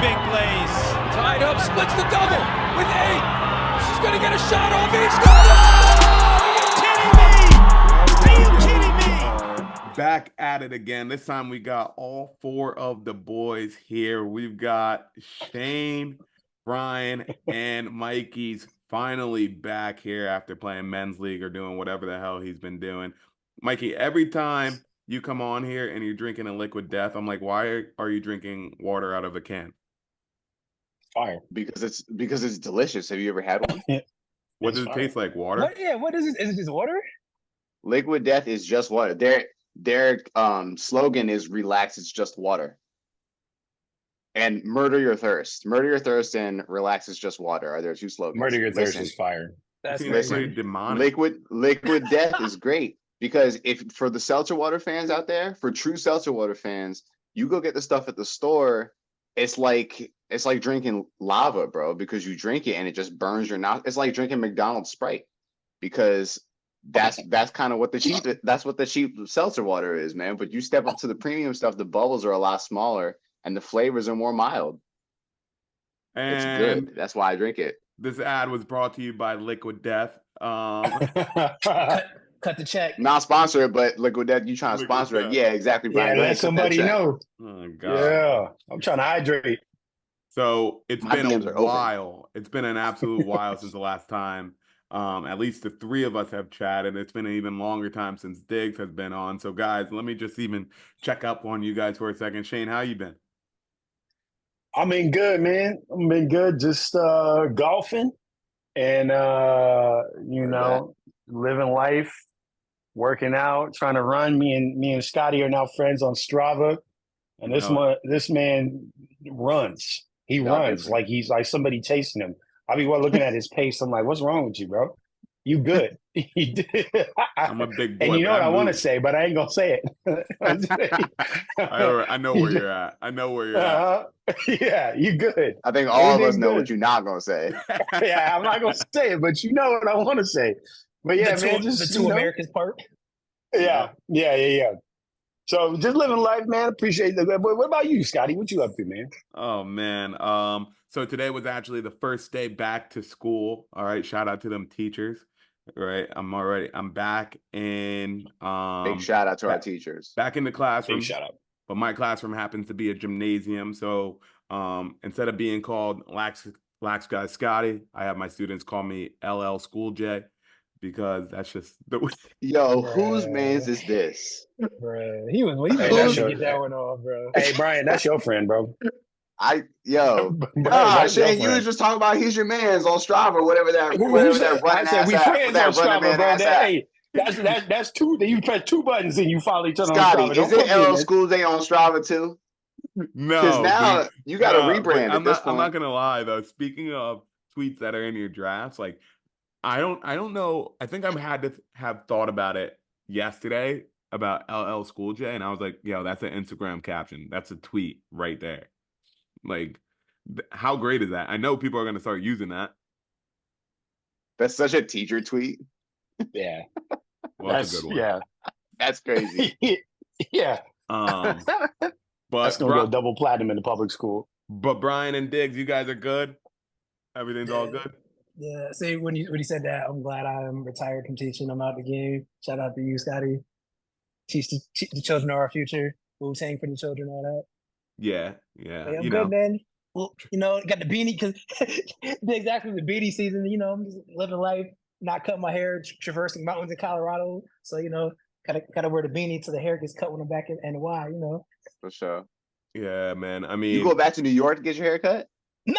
big plays. Tied up, splits the double with 8. She's going to get a shot off. He's got Are you kidding me? Back at it again. This time we got all 4 of the boys here. We've got Shane, Brian, and Mikey's finally back here after playing men's league or doing whatever the hell he's been doing. Mikey, every time you come on here and you're drinking a liquid death, I'm like, why are you drinking water out of a can? Fire. Because it's delicious. Have you ever had one? What does it taste like? Water? What is it? Is it just water? Liquid Death is just water. Their slogan is "Relax, it's just water." And murder your thirst. Murder your thirst and relax, it's just water. Are their 2 slogans? Murder your thirst is fire. That's listen, demonic. Liquid Death is great because if for the seltzer water fans out there, for true seltzer water fans, you go get the stuff at the store. It's like drinking lava, bro, because you drink it and it just burns your mouth. It's like drinking McDonald's Sprite because that's kind of what the cheap seltzer water is, man. But you step up to the premium stuff, the bubbles are a lot smaller and the flavors are more mild. And it's good. That's why I drink it. This ad was brought to you by Liquid Death. Cut the check. Not sponsored, but Liquid Death, you trying to sponsor it. Yeah, exactly, Brian. Yeah, let somebody know. Oh, God. Yeah, I'm trying to hydrate. So it's My been DMs a are open. while. It's been an absolute while since the last time. At least the 3 of us have chatted. It's been an even longer time since Diggs has been on. So, guys, let me just even check up on you guys for a second. Shane, how you been? I've been good, man. I've been good. Just golfing and living life, working out, trying to run. Me and Scotty are now friends on Strava, and this man runs. He runs like he's like somebody chasing him. I be looking at his pace. I'm like, what's wrong with you, bro? You good? I'm a big boy. And you know what I want to say, but I ain't gonna say it. I know where you're at. I know where you're at. Yeah, you good. I think all of us know what you're not gonna say. Yeah, I'm not gonna say it, but you know what I want to say. But yeah, man, just the 2 Americans part. Yeah. So just living life, man. Appreciate that. But what about you, Scotty? What you up to, man? Oh man. So today was actually the first day back to school. All right. Shout out to them teachers. Right. I'm back in big shout out to our teachers. Back in the classroom. Big shout out. But my classroom happens to be a gymnasium. So instead of being called Lax Guy Scotty, I have my students call me LL School J. Because that's just the way. Yo, whose man's is this? Bro, he was get that one off, bro. Hey, Brian, that's your friend, bro. Shane, you was just talking about he's your man's on Strava or whatever that. I said we friends on Strava, bro. Hey, that's 2. You press 2 buttons and you follow each other. Scotty, on Strava. Is it LL School Day on Strava too? No, because now you got to rebrand at this point. I'm not gonna lie though. Speaking of tweets that are in your drafts, like. I don't know. I think I had to have thought about it yesterday about LL School J, and I was like, yo, that's an Instagram caption. That's a tweet right there. Like, how great is that? I know people are going to start using that. That's such a teacher tweet. Yeah. Well, that's a good one. Yeah. That's crazy. Yeah. But that's going to go double platinum in the public school. But Brian and Diggs, you guys are good? Everything's all good? Yeah, see, when he said that, I'm glad I'm retired from teaching. I'm out the game. Shout out to you, Scotty. Teach the children are our future. Wu-Tang for the children, all that. Yeah. I'm good, man. Well, got the beanie because exactly the beanie season. I'm just living life, not cutting my hair, traversing mountains in Colorado. So gotta wear the beanie till the hair gets cut when I'm back in NY. For sure. Yeah, man. I mean, you go back to New York to get your hair cut? No.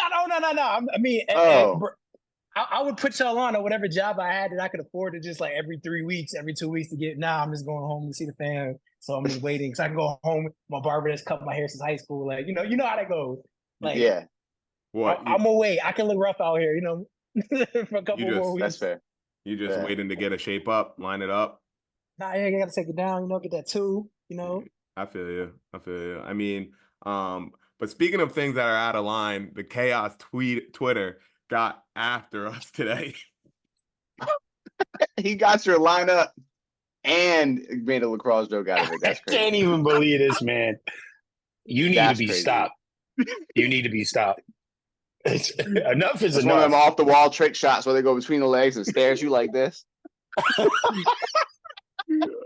I would put y'all on whatever job I had that I could afford to just like every 3 weeks, every 2 weeks to get. Now I'm just going home to see the fam. So I'm just waiting because I can go home. My barber has cut my hair since high school. Like, you know how that goes. Like, yeah. What? I'm away. I can look rough out here, for a couple more weeks. That's fair. You just waiting to get a shape up, line it up. Nah, you got to take it down, get that too, I feel you. I mean, but speaking of things that are out of line, the chaos Twitter got after us today. He got your lineup and made a lacrosse joke out of it. That's crazy. I can't even believe this, man. You need to be stopped. You need to be stopped. Enough is It's one of them enough. off the wall trick shots where they go between the legs and stare at you like this.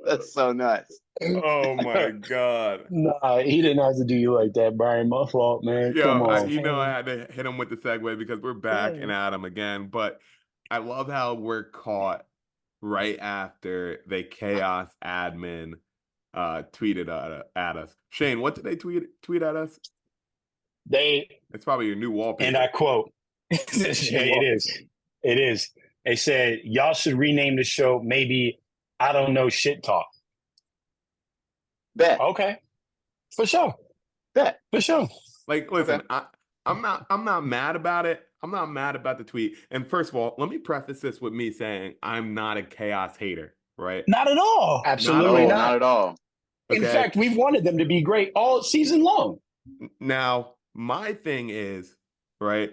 That's so nuts. Oh my god. Nah, he didn't have to do you like that, Brian. My fault, man. Yo, Come on. I had to hit him with the segue because we're back and at him again. But I love how we're caught right after the chaos admin tweeted at us. Shane, what did they tweet at us? It's probably your new wallpaper. And I quote, it is. They said, y'all should rename the show maybe, I don't know, shit talk. Bet. Okay. For sure. Bet. For sure. Like, listen, okay. I'm not mad about it. I'm not mad about the tweet. And first of all, let me preface this with me saying I'm not a chaos hater, right? Not at all. Absolutely not at all. Okay? In fact, we've wanted them to be great all season long. Now, my thing is, right,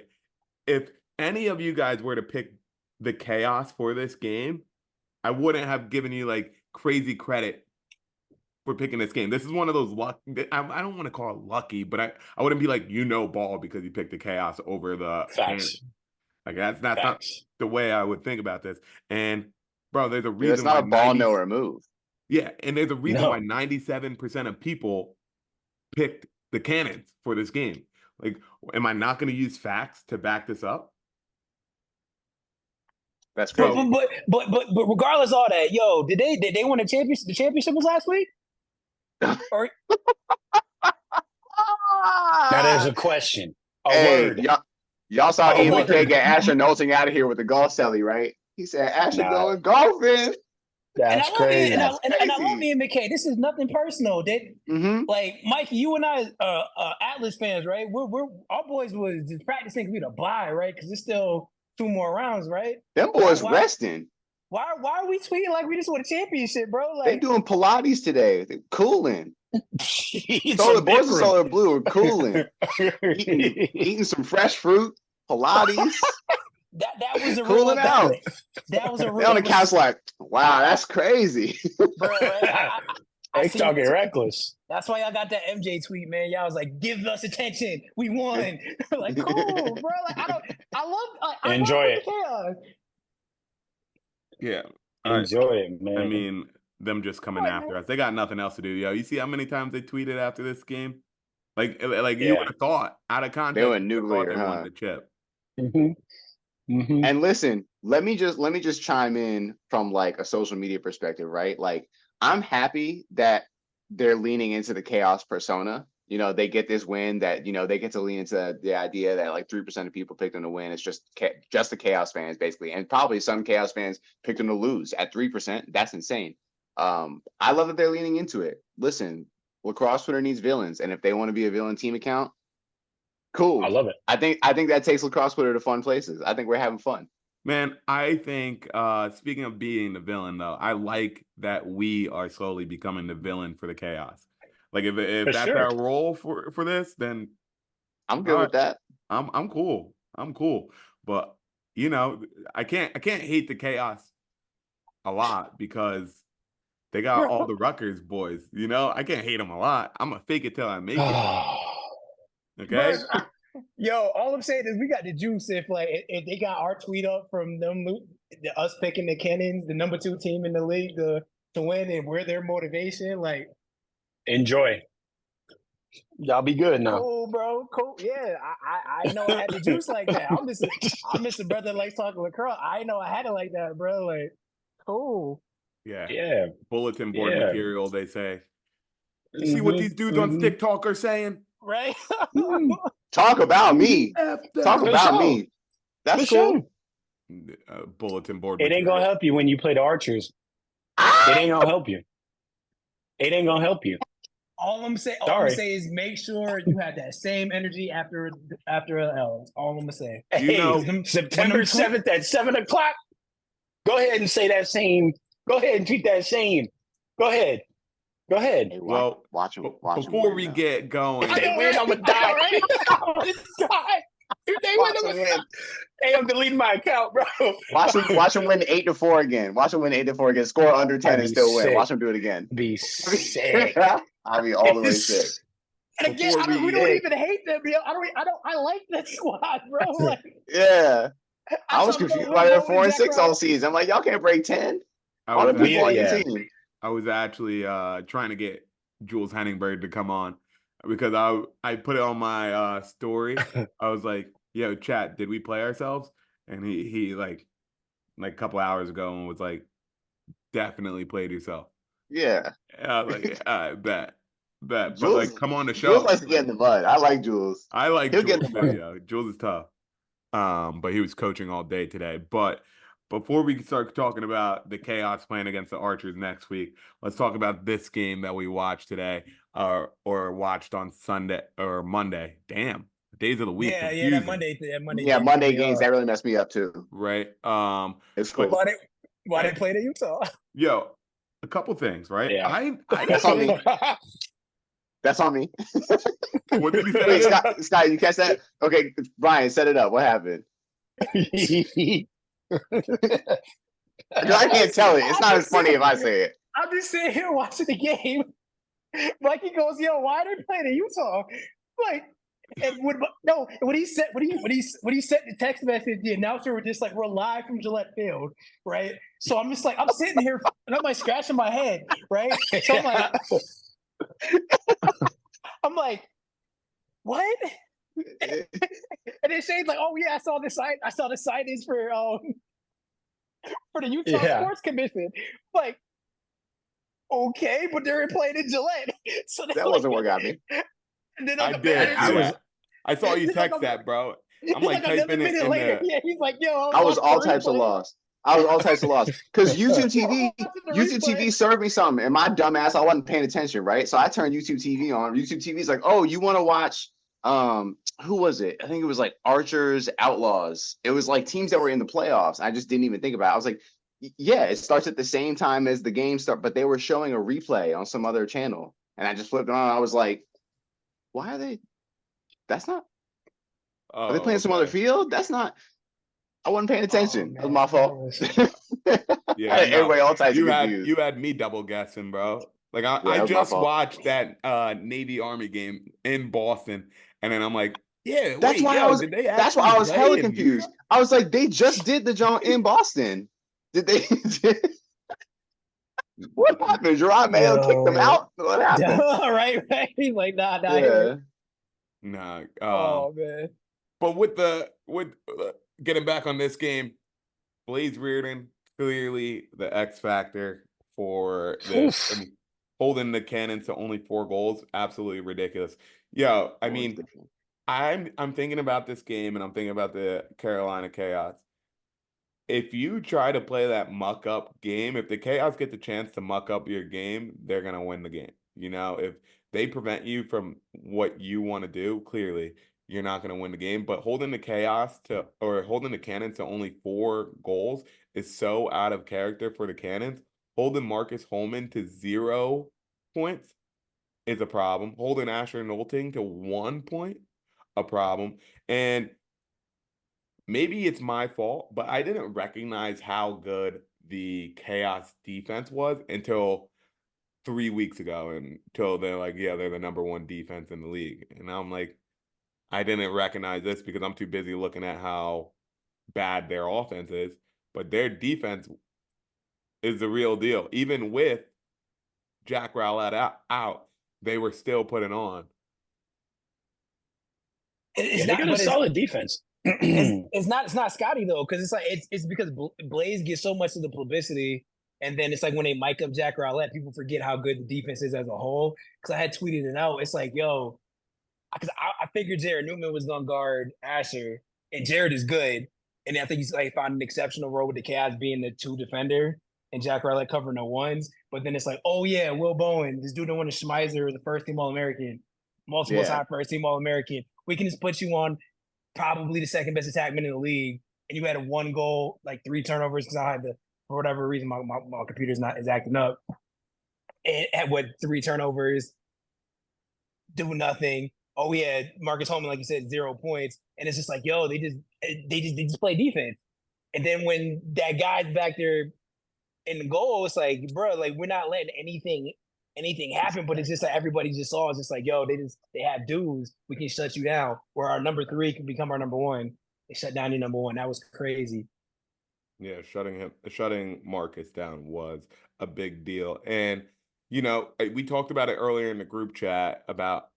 if any of you guys were to pick the chaos for this game, I wouldn't have given you like crazy credit for picking this game. This is one of those luck. I don't want to call it lucky, but I wouldn't be like, ball because you picked the chaos over the facts. Like that's not the way I would think about this. And bro, there's a reason. It's not a ball nowhere move. Yeah, and there's a reason why 97% of people picked the cannons for this game. Like, am I not going to use facts to back this up? That's crazy. But regardless of all that, yo, did they win the championship? The championship was last week. Or... Now there's a question. Word. Y'all saw Ian McKay get Asher Knowlton out of here with the golf celly, right? He said Asher going golfing. That's crazy. And I love Ian McKay. This is nothing personal. Like Mike, you and I, Atlas fans, right? We're our boys was just practicing for me to buy, right? Because it's still 2 more rounds, right? Them boys resting. Why are we tweeting like we just won a championship, bro? Like they doing Pilates today. They cooling. Solar boys and Solar Blue are cooling. eating some fresh fruit. Pilates. That was a cooling out. That was a real. They on the couch like, wow, that's crazy. Bro, they talking reckless. That's why y'all got that MJ tweet, man. Y'all was like, "Give us attention, we won." Like, cool, bro. Like, I love. Enjoy it. Chaos. Yeah, enjoy it, man. I mean, them just coming after us. They got nothing else to do, yo. You see how many times they tweeted after this game? Like you would have thought out of context. They went nuclear, they won the chip. And listen, let me just chime in from like a social media perspective, right? Like, I'm happy that they're leaning into the chaos persona. You know, they get this win that, they get to lean into the idea that like 3% of people picked them to win. It's just the chaos fans, basically. And probably some chaos fans picked them to lose at 3%. That's insane. I love that they're leaning into it. Listen, lacrosse Twitter needs villains. And if they want to be a villain team account, cool. I love it. I think that takes lacrosse Twitter to fun places. I think we're having fun. Man, I think speaking of being the villain, though, I like that we are slowly becoming the villain for the chaos. Like if that's our role for this, then I'm good with that. I'm cool. I'm cool. But I can't hate the chaos a lot because they got all the Rutgers boys. I can't hate them a lot. I'm gonna fake it till I make it. Okay. Yo, all I'm saying is we got the juice. If they got our tweet up from them, us picking the Cannons, the number 2 team in the league to win, and we're their motivation, like enjoy. Y'all be good now. Cool, bro. Cool. Yeah, I know I had the juice like that. I'm Mr. Brother likes talking lacrosse. I know I had it like that, bro. Like, cool. Yeah. Bulletin board material, they say. You see what these dudes on StickTalk are saying? Right? Talk about me. Talk about me. That's cool. Bulletin board. It ain't gonna help you when you play the Archers. It ain't gonna help you. It ain't gonna help you. All I'm saying is make sure you have that same energy after an L. That's all I'm gonna say. Hey, September 7th at 7:00. Go ahead and say that same. Go ahead and tweet that same. Go ahead. Hey, watch him. Before we get going, if they win, I'm gonna die. If they win, I'm gonna die. Hey, I'm deleting my account, bro. Watch him win 8-4 again. Watch him win 8-4 again. Score under 10 and still win. Watch him do it again. Be sick. I'll be all the way sick. And again, Before we don't even hate them, yo. I like that squad, bro. Like, Yeah. I was told him, confused we'll why they were go with 4-6 Jack all Ryan. season. I'm like, y'all can't break 10. I All was the people on your yeah. team. I was actually trying to get Jules Henningberg to come on because I put it on my story. I was like, "Yo, chat, did we play ourselves?" And he like a couple hours ago and was like, "Definitely played yourself." Yeah. And I was like, bet. But like, Jules come on the Jules show. likes to get in the mud. I like Jules. I like He'll get in Jules the too, mud. yo. Jules is tough. But he was coaching all day today. But before we start talking about the chaos playing against the Archers next week, let's talk about this game that we watched today, or watched on Sunday or Monday. Damn, days of the week Yeah, confusing, that Monday Yeah, game threw Monday me games, off. that really messed me up too. right? It's But cool. Why they play the Utah? yo, a couple things, right? Yeah. I That's on me. That's on me. What did he say? Wait, Scott, you catch that? Okay, Brian, set it up. What happened? Because I can't tell it. It's not as funny if I say it. I'm just sitting here watching the game. Mikey goes, "Yo, why are they playing in Utah?" Like, and when he sent the text message, the announcer was just like, "We're live from Gillette Field," right? So I'm just like, I'm sitting here and I'm like scratching my head, right? So I'm like, what? And then Shane's like, "Oh yeah, I saw the signage for the Utah Sports Commission." Like, okay, but they're playing in Gillette. So That wasn't what got me. And then I did. I saw you He's like, text that, bro. I'm like like typing it in later. the. Yeah, he's like, "Yo, I was all the types of replay." lost. Because YouTube TV, I'm watching the YouTube replay. TV served me something, and my dumb ass, I wasn't paying attention, right? So I turned YouTube TV on. YouTube TV's like, "Oh, you want to watch?" Who was it? I think it was like Archers, Outlaws. It was like teams that were in the playoffs. I just didn't even think about it. I was like, yeah, it starts at the same time as the game start, but they were showing a replay on some other channel, and I just flipped it on. I was like, why are they? That's not. Are they playing some other field? That's not. I wasn't paying attention. That was my fault. Yeah, Everybody all types of you confused. had me double guessing, bro. Like that I was my just fault. watched that Navy Army game in Boston, and then I'm like, yeah, That's wait, why yo, did they That's why actually I was play hella in confused. Utah? I was like, they just did the John in Boston. Did they? What happened? Gerard Mayo kicked them out. What happened? right. He's like, nah. Yeah. Nah. Oh man. But with getting back on this game, Blaze Reardon clearly the X factor for this. I mean, holding the Cannons to only 4 goals, absolutely ridiculous. Yo, I mean, I'm thinking about this game and I'm thinking about the Carolina Chaos. If you try to play that muck up game, if the Chaos get the chance to muck up your game, they're gonna win the game. You know, if they prevent you from what you want to do, clearly you're not gonna win the game. But holding the Cannons to only 4 goals is so out of character for the Cannons. Holding Marcus Holman to 0 points is a problem. Holding Asher Nolting to 1 point, a problem. And maybe it's my fault, but I didn't recognize how good the Chaos defense was until 3 weeks ago, until they're like, yeah, they're the number 1 defense in the league. And I'm like, I didn't recognize this because I'm too busy looking at how bad their offense is. But their defense is the real deal. Even with Jack Rowlett out, they were still putting on. It's they got a solid defense. It's not Scotty though, because it's like it's because Blaze gets so much of the publicity, and then it's like when they mic up Jack Rowlett, people forget how good the defense is as a whole. Because I had tweeted it out. It's like, yo, because I figured Jared Newman was gonna guard Asher, and Jared is good, and I think he's like found an exceptional role with the Cavs being the 2 defender and Jack Rowlett covering the 1s. But then it's like, oh yeah, Will Bowen, this dude that won the Schmeiser, the first team All-American, multiple time first team All-American. We can just put you on probably the second best attackman in the league, and you had a 1 goal, like 3 turnovers because I had to, for whatever reason, my computer's is acting up. And had 3 turnovers, do nothing. Oh yeah, Marcus Holman, like you said, 0 points, and it's just like, yo, they just play defense. And then when that guy's back there in the goal, it's like, bro, like we're not letting anything anything happen, but it's just like everybody just saw. It's just like, yo, they have dudes. We can shut you down. Where our number 3 can become our number 1. They shut down your number 1. That was crazy. Yeah, shutting Marcus down was a big deal. And, you know, we talked about it earlier in the group chat about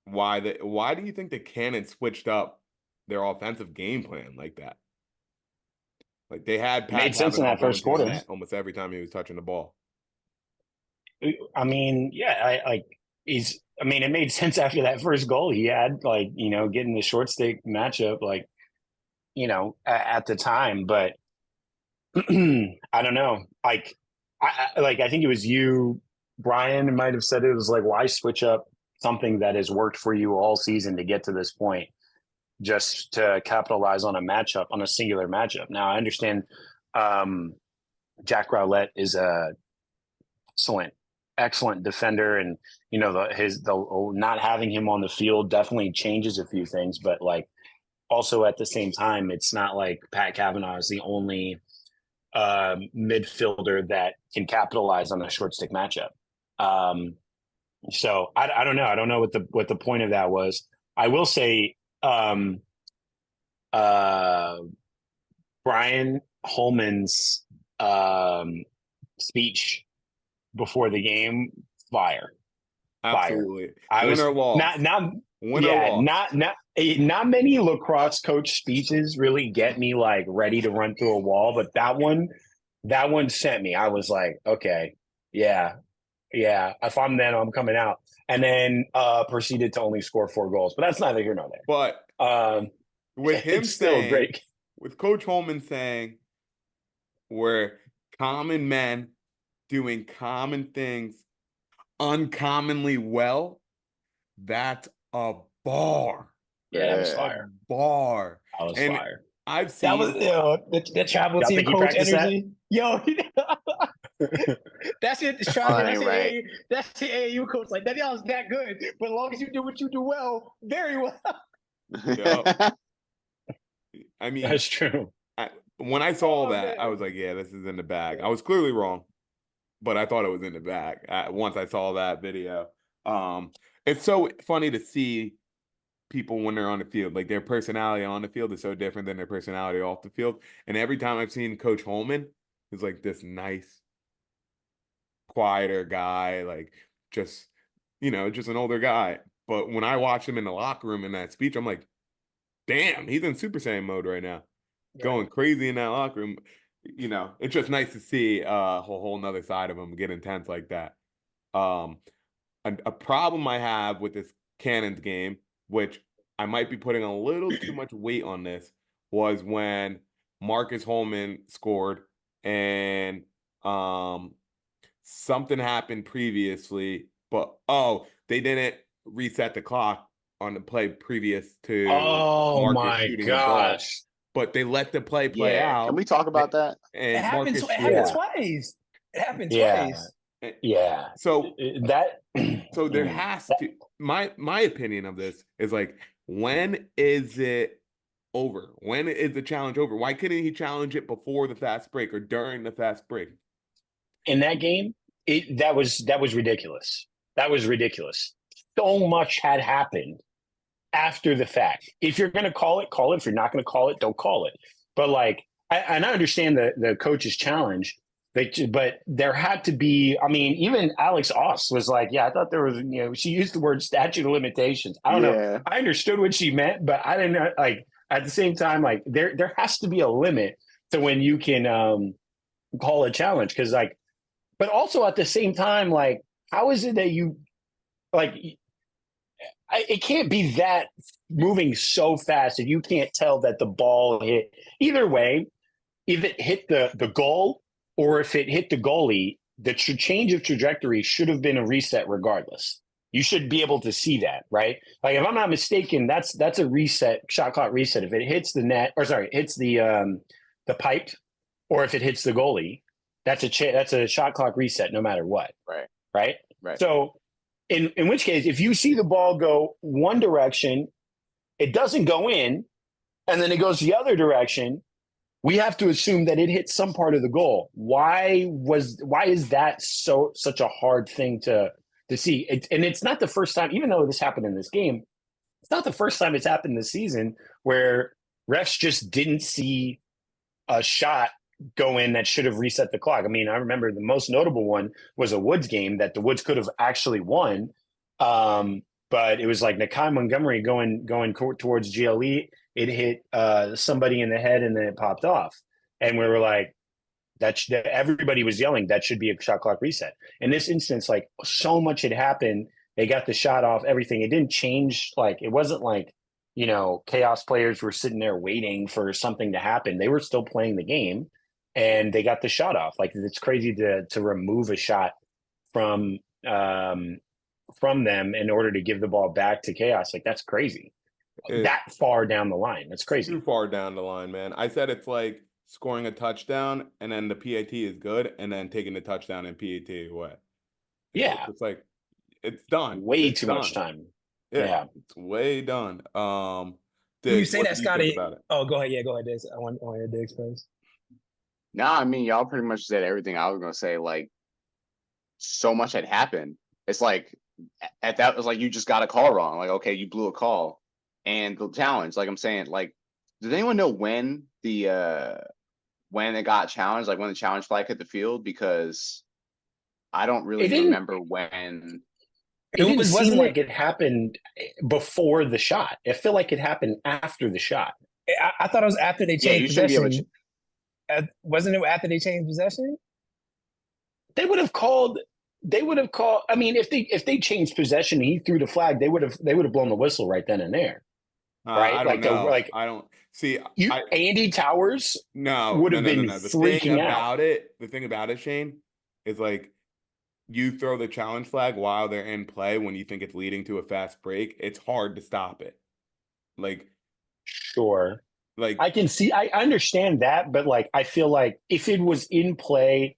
why do you think the Cannon switched up their offensive game plan like that? Like they had Pat Made sense in Kavanaugh that going first to the quarter. net almost every time he was touching the ball. I mean, yeah, it made sense after that first goal he had, like, you know, getting the short stick matchup, like, you know, at the time. But I don't know. Like, I think it was you, Brian, might have said it was like, why switch up something that has worked for you all season to get to this point just to capitalize on a singular matchup? Now, I understand Jack Rowlett is a excellent defender, and you know the not having him on the field definitely changes a few things, but like also at the same time, it's not like Pat Kavanaugh is the only midfielder that can capitalize on a short stick matchup. So I don't know. I don't know what the point of that was. I will say Brian Holman's speech before the game, fire. Absolutely. I was Win or loss. Not many lacrosse coach speeches really get me like ready to run through a wall, but that one sent me. I was like, okay, yeah. If I'm then I'm coming out. And then proceeded to only score 4 goals. But that's neither here nor there. But with him still saying, great. With Coach Holman saying we're common men doing common things uncommonly well, that's a bar. Yeah, that was fire. Bar. That was And fire. I've seen That was the travel Y'all team think he coach practiced energy. Yo, that's it. That's the AAU coach. Like that y'all's that good, but as long as you do what you do well, very well. Yep. I mean, That's true. When I saw that, man. I was like, yeah, this is in the bag. I was clearly wrong, but I thought it was in the bag once I saw that video. It's so funny to see people when they're on the field. Like their personality on the field is so different than their personality off the field. And every time I've seen Coach Holman, he's like this nice, quieter guy, like just, you know, just an older guy. But when I watch him in the locker room in that speech, I'm like, damn, he's in Super Saiyan mode right now. Yeah. Going crazy in that locker room. You know, it's just nice to see a whole nother side of him get intense like that. A problem I have with this Cannons game, which I might be putting a little too much weight on this, was when Marcus Holman scored and something happened previously, but they didn't reset the clock on the play previous to Marcus my shooting the goal. gosh. But they let the play out. Can we talk about that? And It happened. Marcus It happened scored. twice. It happened Yeah. twice. Yeah. So so there has to my opinion of this is like, when is it over? When is the challenge over? Why couldn't he challenge it before the fast break or during the fast break? in that game, that was ridiculous. That was ridiculous. So much had happened after the fact. If you're going to call it, call it. If you're not going to call it, don't call it. But like, I understand the coach's challenge, but there had to be. I mean, even Alex Oss was like, "Yeah, I thought there was." You know, she used the word statute of limitations. I don't know. I understood what she meant, but I didn't know. Like at the same time, like there has to be a limit to when you can call a challenge, because like, but also at the same time, like, how is it that you like? It can't be that moving so fast that you can't tell that the ball hit. Either way, if it hit the goal or if it hit the goalie, the change of trajectory should have been a reset regardless. You should be able to see that, right? Like if I'm not mistaken, that's a reset, shot clock reset. If it hits the net, or sorry, hits the pipe, or if it hits the goalie, that's a shot clock reset no matter what. Right. So in which case, if you see the ball go one direction, it doesn't go in, and then it goes the other direction, we have to assume that it hit some part of the goal. Why is that such a hard thing to see? And it's not the first time, even though this happened in this game, it's not the first time it's happened this season where refs just didn't see a shot go in that should have reset the clock. I mean, I remember the most notable one was a Woods game that the Woods could have actually won. But it was like Nakai Montgomery going towards GLE. It hit somebody in the head and then it popped off. And we were like, everybody was yelling, that should be a shot clock reset. In this instance, like so much had happened. They got the shot off, everything. It didn't change. Like, it wasn't like, Chaos players were sitting there waiting for something to happen. They were still playing the game and they got the shot off. Like, it's crazy to remove a shot from them in order to give the ball back to Chaos. Like, that's crazy. That far down the line. That's crazy. Too far down the line, man. I said it's like scoring a touchdown and then the PAT is good and then taking the touchdown and PAT away. Yeah. It's like, it's done. Way it's too done. much time. Yeah. It's way done. When you say that, Scotty. Oh, go ahead. Yeah, go ahead, Diggs. I want to hear Diggs first. No, I mean, y'all pretty much said everything I was going to say. Like, so much had happened. It's like, at that, it was like, you just got a call wrong. Like, okay, you blew a call. And the challenge, like I'm saying, like, does anyone know when it got challenged? Like, when the challenge flag hit the field? Because I don't really remember when. It didn't seem like it happened before the shot. It felt like it happened after the shot. I thought it was after they changed possession. Wasn't it after they changed possession? They would have called. I mean, if they changed possession and he threw the flag, they would have blown the whistle right then and there. Right? I don't know. I don't see. Andy Towers would have been freaking out. The thing about it, Shane, is like, you throw the challenge flag while they're in play when you think it's leading to a fast break. It's hard to stop it. Like, sure. Like, I can see, I understand that, but like, I feel like if it was in play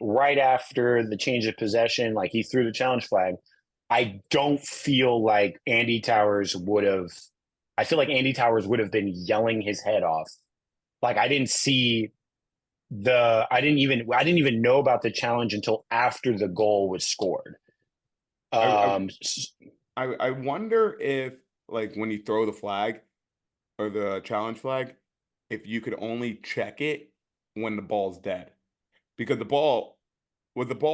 right after the change of possession, like he threw the challenge flag, I don't feel like Andy Towers would have. I feel like Andy Towers would have been yelling his head off. Like, I didn't even know about the challenge until after the goal was scored. I wonder if, like, when you throw the flag or the challenge flag, if you could only check it when the ball's dead, because the ball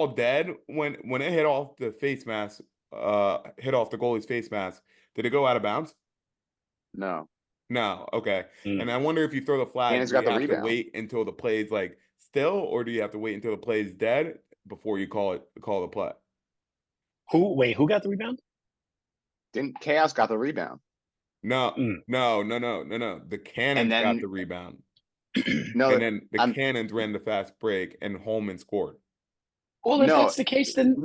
dead when it hit off the face mask, hit off the goalie's face mask. Did it go out of bounds? No. Okay. And I wonder if you throw the flag, do you have to wait until the play's like still, or do you have to wait until the play's dead before you call the play? Who got the rebound? Didn't Chaos got the rebound? No. The Cannons got the rebound. No, and then the Cannons ran the fast break and Holman scored. Well, if that's the case, then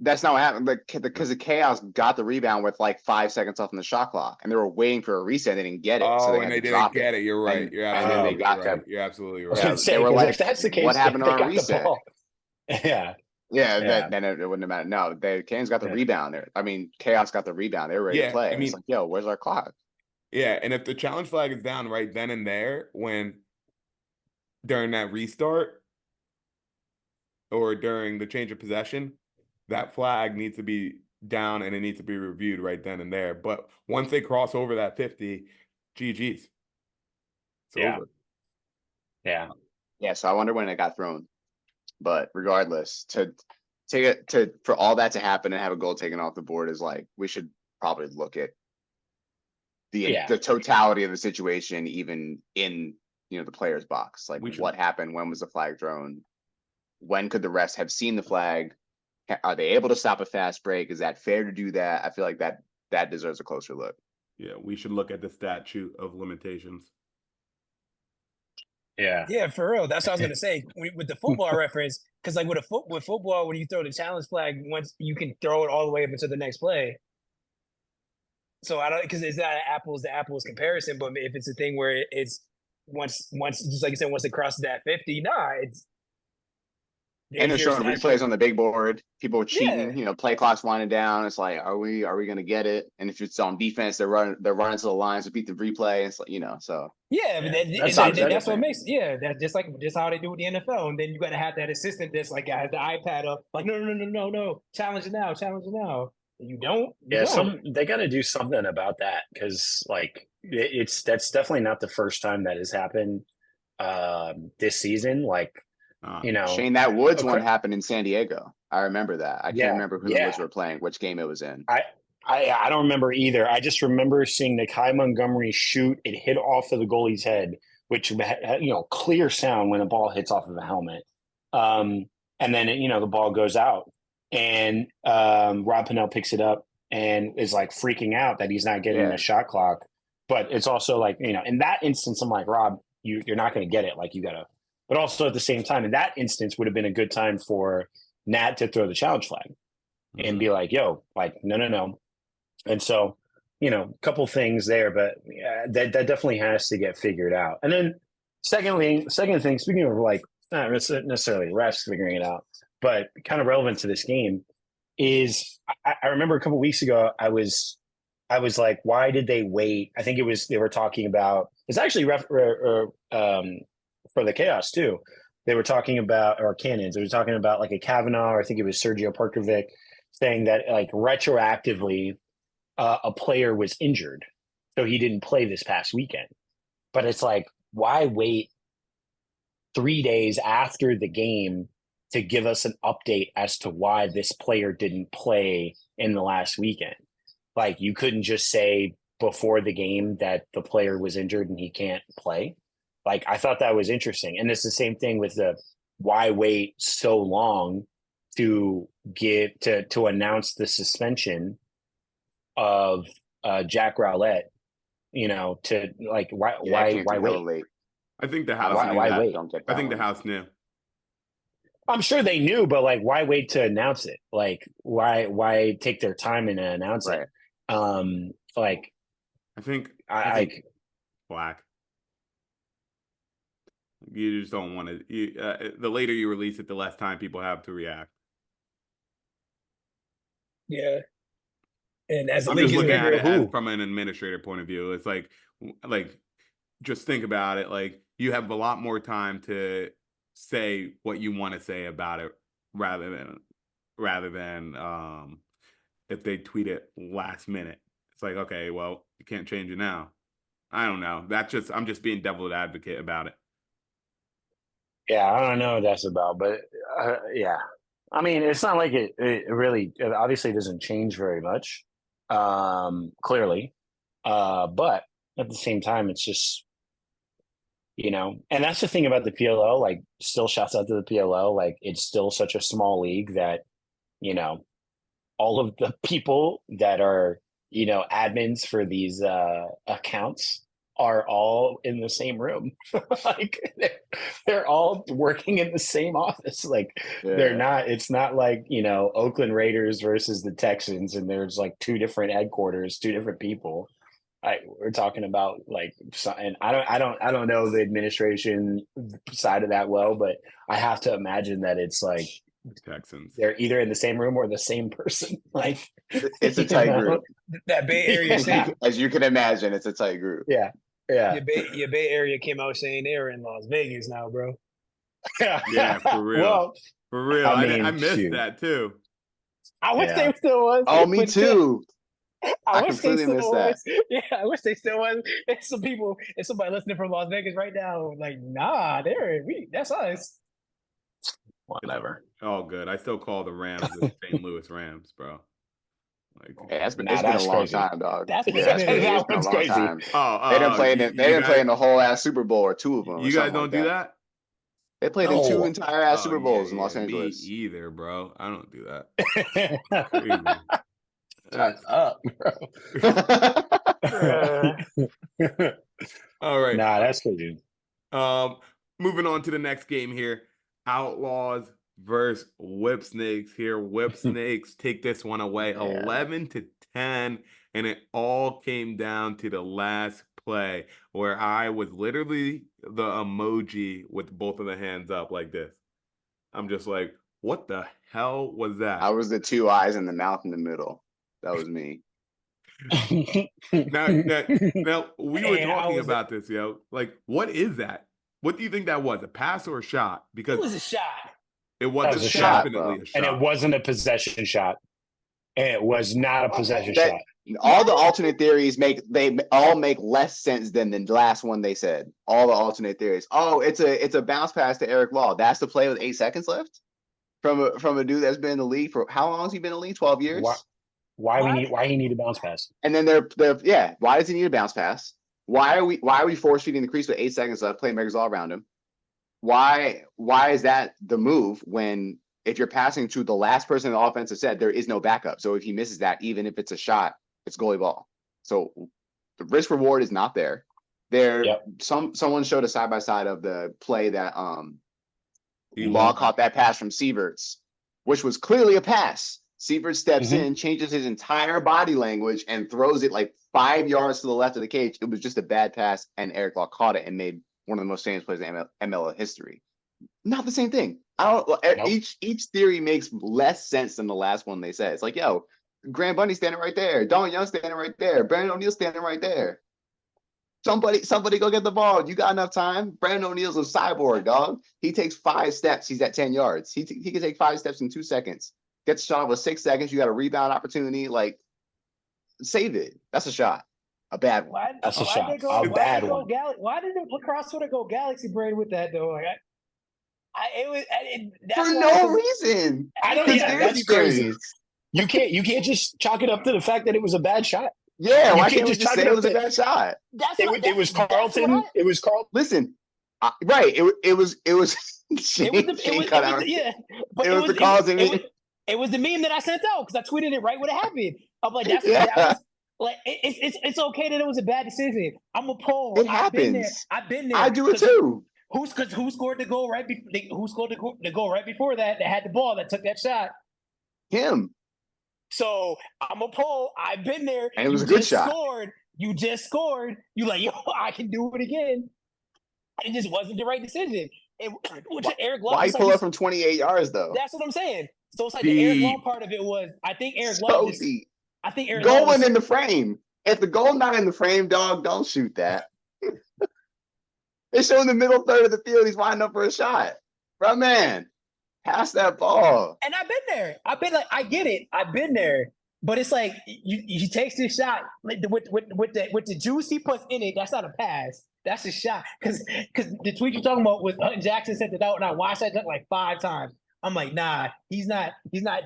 that's not what happened. Because the Chaos got the rebound with like 5 seconds left on the shot clock, and they were waiting for a reset. They didn't get it. Oh, so and they didn't get it. You're right. You're absolutely right. You're absolutely right. I was say, if that's the case, what happened on a reset? Yeah. Then it wouldn't have mattered. No, the Cannons got the rebound there. I mean, Chaos got the rebound. They were ready to play. I mean, it's like, yo, where's our clock? Yeah, and if the challenge flag is down right then and there, during that restart or during the change of possession, that flag needs to be down and it needs to be reviewed right then and there. But once they cross over that 50, GG's. It's over. Yeah. Yeah, so I wonder when it got thrown. But regardless, for all that to happen and have a goal taken off the board is like, we should probably look at the totality of the situation, even in the player's box. Like, what happened? When was the flag thrown? When could the refs have seen the flag? Are they able to stop a fast break? Is that fair to do that? I feel like that deserves a closer look. Yeah, we should look at the statute of limitations. Yeah, for real. That's what I was gonna say with the football reference, because like with football, when you throw the challenge flag, once you can throw it all the way up into the next play. So I don't, because it's not an apples to apples comparison, but if it's a thing where it's once just like you said, once it crosses that 50, And they're showing replays on the big board. People cheating, Yeah. you know, play clock's winding down. It's like, are we gonna get it? And if it's on defense, they're running to the lines to beat the replay. It's like, you know, so Yeah, but that's what makes that's just how they do with the NFL. And then you got to have that assistant that's like has the iPad up, like no, challenge it now. And you don't. They got to do something about that because like that's definitely not the first time that has happened this season. Like you know, Shane, that Woods one happened in San Diego. I remember that. I can't remember who the Woods were playing, which game it was in. I don't remember either. I just remember seeing Nakai Montgomery shoot. It hit off of the goalie's head, which had, you know, clear sound when the ball hits off of a helmet. And then the ball goes out, and Rob Pennell picks it up and is like freaking out that he's not getting a shot clock. But it's also like, you know, in that instance, I'm like, Rob, you're not going to get it. Like you gotta. But also at the same time, in that instance, would have been a good time for Nat to throw the challenge flag and be like, yo, like, no. And so, you know, a couple things there, but that definitely has to get figured out. And then second thing, speaking of like, not necessarily refs figuring it out, but kind of relevant to this game is I remember a couple weeks ago, I was like, why did they wait? I think they were talking about, it's actually for the chaos too. They were talking about, or Cannons, they were talking about like a Kavanaugh, or I think it was Sergio Perkovic, saying that like retroactively a player was injured, so he didn't play this past weekend. But it's like, why wait 3 days after the game to give us an update as to why this player didn't play in the last weekend? Like, you couldn't just say before the game that the player was injured and he can't play. Like, I thought that was interesting. And it's the same thing with the why wait so long to announce the suspension of Jack Rowlett, you know, to like, why wait? I think the house why wait? I think the house knew. I'm sure they knew, but like, why wait to announce it? Like, why take their time and announce it? Like, I think black. You just don't want to. The later you release it, the less time people have to react. Yeah. And as I'm just looking at it from an administrator point of view. It's like just think about it. Like, you have a lot more time to say what you want to say about it, rather than if they tweet it last minute. It's like, okay, well, you can't change it now. I don't know. I'm just being devil's advocate about it. Yeah, I don't know what that's about, but yeah. I mean, it's not like it really obviously doesn't change very much, clearly. But at the same time, it's just, you know, and that's the thing about the PLO, like, still shouts out to the PLO. Like, it's still such a small league that, you know, all of the people that are, you know, admins for these accounts are all in the same room. Like, they're all working in the same office. Like, it's not like, you know, Oakland Raiders versus the Texans and there's like two different headquarters, two different people. We're talking about like, and I don't know the administration side of that well, but I have to imagine that it's like Texans, they're either in the same room or the same person. Like, it's a tight group. That Bay Area, as you can imagine, it's a tight group. Yeah. Your Bay Area came out saying they were in Las Vegas now, bro. Yeah, for real. Well, for real. I missed that too. I wish they still was. Oh, me too. I wish they still missed was. that. Yeah, I wish they still was. There's somebody listening from Las Vegas right now, like, nah, that's us. Whatever. Oh, good. I still call the Rams the St. Louis Rams, bro. Like, it's been a long time, dog. That's been a long crazy. time. They didn't play in the whole ass Super Bowl or two of them. You guys don't do that? They played in two entire ass Super Bowls in Los Angeles. Me either, bro. I don't do that. Shut up, bro. All right. Nah, that's crazy. Moving on to the next game here. Outlaws versus Whip Snakes here. Whip Snakes take this one away 11-10, and it all came down to the last play where I was literally the emoji with both of the hands up like this. I'm just like, what the hell was that? I was the two eyes and the mouth in the middle. That was me. Now we were And I talking was- about this, yo. Like, what is that? What do you think that was? A pass or a shot? It Because was a shot. it That was was a shot, definitely bro. a shot. And it wasn't a possession shot. And it was not a possession That- shot. All the alternate theories make less sense than the last one they said. All the alternate theories. Oh, it's a bounce pass to Eric Law. That's the play with 8 seconds left from a dude that's been in the league for how long has he been in the league? 12 years. Why he need a bounce pass? And then they're why does he need a bounce pass? Why are we force feeding the crease with 8 seconds left? Playmakers all around him. Why is that the move when if you're passing to the last person in the offense has said there is no backup? So if he misses that, even if it's a shot, it's goalie ball. So the risk reward is not there. Someone showed a side by side of the play that Law caught that pass from Sieverts, which was clearly a pass. Sievert steps in, changes his entire body language, and throws it like 5 yards to the left of the cage. It was just a bad pass, and Eric Law caught it and made one of the most famous plays in ML history. Not the same thing. Each theory makes less sense than the last one they said. It's like, yo, Grant Bunny standing right there, Don Young standing right there, Brandon O'Neal standing right there. Somebody go get the ball. You got enough time. Brandon O'Neal's a cyborg, dog. He takes 5 steps. He's at 10 yards. He can take 5 steps in 2 seconds. Gets a shot with 6 seconds. You got a rebound opportunity. Like, save it. That's a shot. A bad one. That's a shot. A bad one. Why did the lacrosse Twitter go Galaxy brain with that though? Like, For no reason. I don't. Yeah, that's crazy. You can't just chalk it up to the fact that it was a bad shot. Yeah, why can't we just say it was a bad shot? It was Carlton. It was Carlton. Listen, right? It was Shane cut out. Yeah, but it was the Carlton. It was the meme that I sent out because I tweeted it right when it happened. I'm like, that was, like it's okay that it was a bad decision. I'm a poll. It happens. I've been there. I do it too. Who scored the goal right before? Who scored the goal right before that? That had the ball that took that shot. Him. So I'm a poll. I've been there. And it was a good shot. You just scored. You like, yo, I can do it again. It just wasn't the right decision. Eric Law. Why you pull up from 28 yards though? That's what I'm saying. So it's like the Eric Law part of it was. I think Eric Law. I think Eric Goal Law wasn't in the frame. If the goal not in the frame, dog, don't shoot that. It's showing the middle third of the field. He's winding up for a shot, bro. Man, pass that ball. And I've been there. I've been like, I get it. I've been there. But it's like he takes this shot like with the juice he puts in it. That's not a pass. That's a shot. Because the tweet you're talking about was Jackson sent it out, and I watched that like 5 times. I'm like, nah, he's not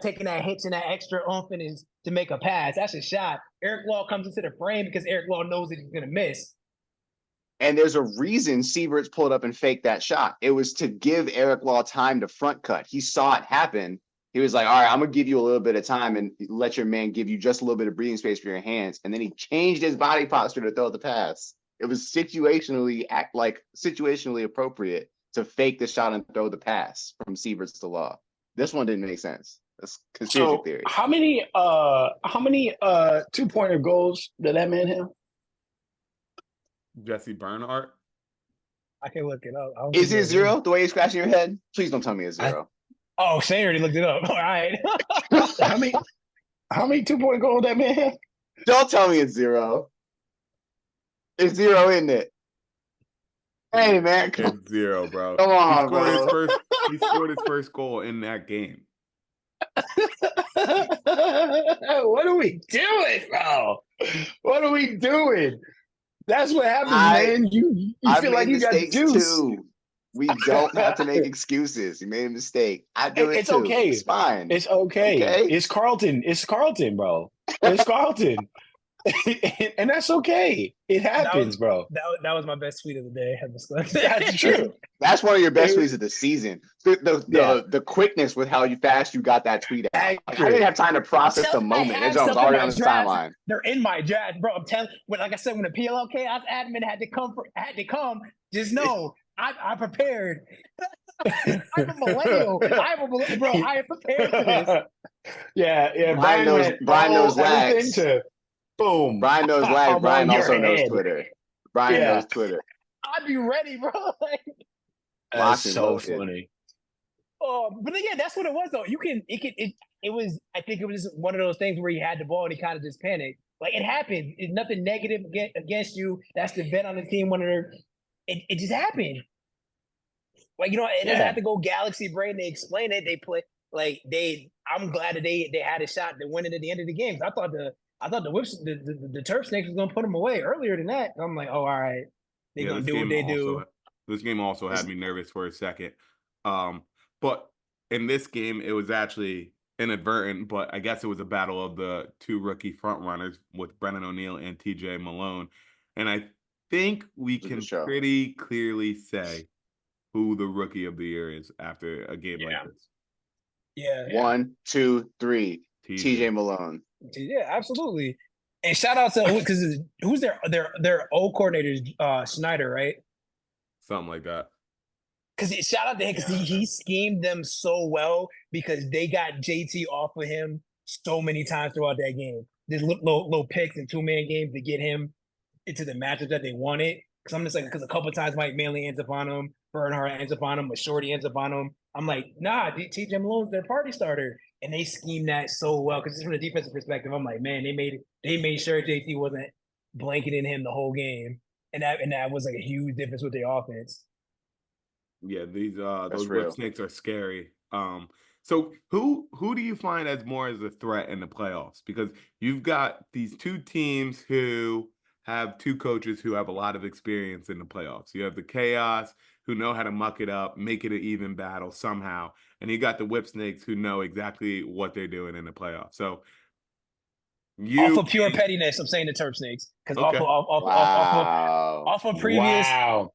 taking that hitch and that extra oomph in his to make a pass. That's a shot. Eric Law comes into the frame because Eric Law knows that he's gonna miss. And there's a reason Sieverts pulled up and faked that shot. It was to give Eric Law time to front cut. He saw it happen. He was like, all right, I'm going to give you a little bit of time and let your man give you just a little bit of breathing space for your hands. And then he changed his body posture to throw the pass. It was situationally appropriate to fake the shot and throw the pass from Sieverts to Law. This one didn't make sense. That's conspiracy theory. How many 2-pointer goals did that man have? Jesse Bernhardt. I can look it up. Is it 0? The way you're scratching your head? Please don't tell me it's 0. Shane already looked it up. All right. How many 2-point goals that man have? Don't tell me it's 0. It's 0, isn't it? Hey, man. It's 0, bro. Come on, bro. He scored his first goal in that game. What are we doing, bro? What are we doing? That's what happens, man. You feel like you got juice. Too. We don't have to make excuses. You made a mistake. I do it it's too. Okay. It's fine. It's okay. It's Carlton. It's Carlton, bro. It's Carlton. And that's okay. It happens, bro. That was my best tweet of the day. That's true. That's one of your best tweets of the season. The quickness with how fast you got that tweet out. I didn't have time to process the moment. It was already on the timeline. They're in my draft, bro. I'm telling. Like I said, when the PLL chaos admin had to come. Just know I prepared. I'm a millennial. I am prepared for this. Yeah. Brian knows lags. Boom. Brian knows lag. Brian also knows Twitter. Brian knows Twitter. I'd be ready, bro. That's so funny. But yeah, that's what it was though. It was. I think it was just one of those things where he had the ball and he kind of just panicked. Like it happened. It's nothing negative against you. That's the vet on the team. It just happened. Like it doesn't have to go galaxy brain. They explain it. They play I'm glad that they had a shot to win it at the end of the game. I thought the Turf Snakes was gonna put them away earlier than that. I'm like, oh, all right, they're gonna do what they do. This game also had me nervous for a second. But in this game, it was actually inadvertent, but I guess it was a battle of the two rookie front runners with Brennan O'Neill and TJ Malone. And I think we can pretty clearly say who the rookie of the year is after a game like this. Yeah. 1, 2, 3. TJ Malone. Yeah, absolutely. And shout out to because who's their O coordinator, Schneider, right? Something like that. Because shout out to him because he schemed them so well because they got JT off of him so many times throughout that game. There's little picks and 2-man games to get him into the matchup that they wanted. Because I'm just like, because a couple of times Mike Manley ends up on him, Bernhardt ends up on him, but Shorty ends up on him. I'm like, nah, TJ Malone's their party starter. And they schemed that so well. Because just from a defensive perspective, I'm like, man, they made sure JT wasn't blanketing him the whole game. And that was like a huge difference with their offense. Yeah, those Whip Snakes are scary. So who do you find as more as a threat in the playoffs? Because you've got these two teams who have two coaches who have a lot of experience in the playoffs. You have the Chaos who know how to muck it up, make it an even battle somehow, and you got the Whip Snakes who know exactly what they're doing in the playoffs. So off of pure pettiness, I'm saying the Turf Snakes because off of previous. Wow.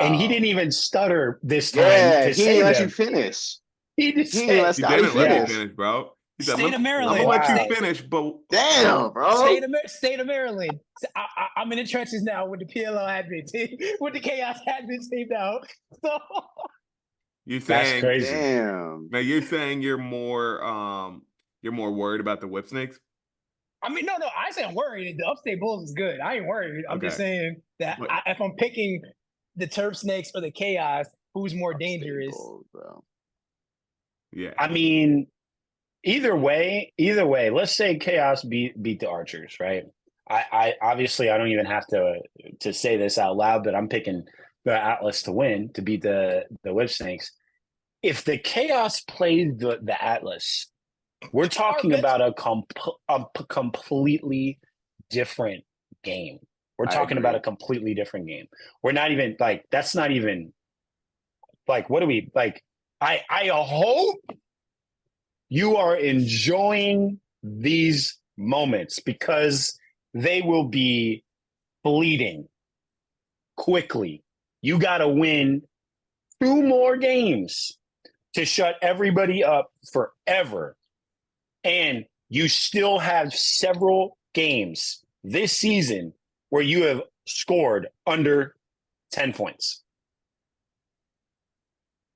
And he didn't even stutter this time. Yeah, he didn't let you finish. He didn't let me finish, bro. He said, State of Maryland. I'm gonna let you finish, but damn, bro. State of Maryland. I'm in the trenches now with the PLL admin team, with the Chaos admin team now. So you're saying, that's crazy. Damn. Now you're saying you're more worried about the Whip Snakes? I mean, no, I say I'm worried. The Upstate Bulls is good. I ain't worried. I'm just saying that if I'm picking the Turf Snakes or the Chaos, who's more dangerous? Bulls, bro. Yeah. I mean, either way, let's say Chaos beat the Archers, right? I obviously I don't even have to say this out loud, but I'm picking the Atlas to win, to beat the Whip Snakes. If the Chaos played the Atlas, we're talking about a completely different game. We're talking about a completely different game. We're not even like, that's not even like, what do we like? I hope you are enjoying these moments because they will be fleeting quickly. You got to win 2 more games to shut everybody up forever. And you still have several games this season where you have scored under 10 points.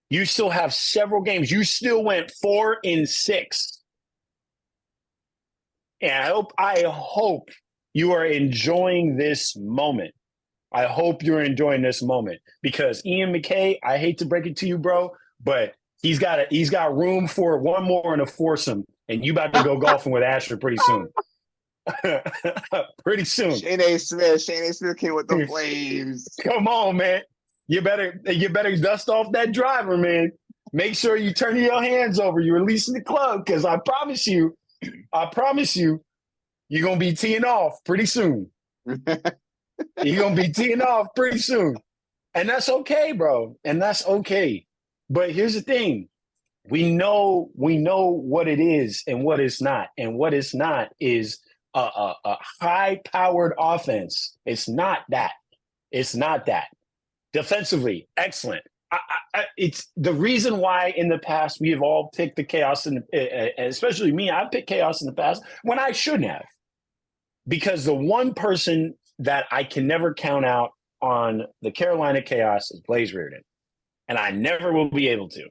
You still have several games. You still went 4-6. And I hope you are enjoying this moment. I hope you're enjoying this moment because Ian McKay, I hate to break it to you, bro, but he's got room for one more in a foursome, and you about to go golfing with Asher pretty soon. Pretty soon. Shane A. Smith came with the Flames. Come on, man. You better dust off that driver, man. Make sure you turn your hands over. You're releasing the club because I promise you, you're gonna be teeing off pretty soon. You're gonna be teeing off pretty soon. And that's okay, bro. And that's okay. But here's the thing. We know what it is and what it's not. And what it's not is a high-powered offense. It's not that. It's not that. Defensively, excellent. It's the reason why in the past we have all picked the Chaos, and especially me, I picked Chaos in the past when I shouldn't have. Because the one person that I can never count out on the Carolina Chaos is Blaze Reardon. And I never will be able to.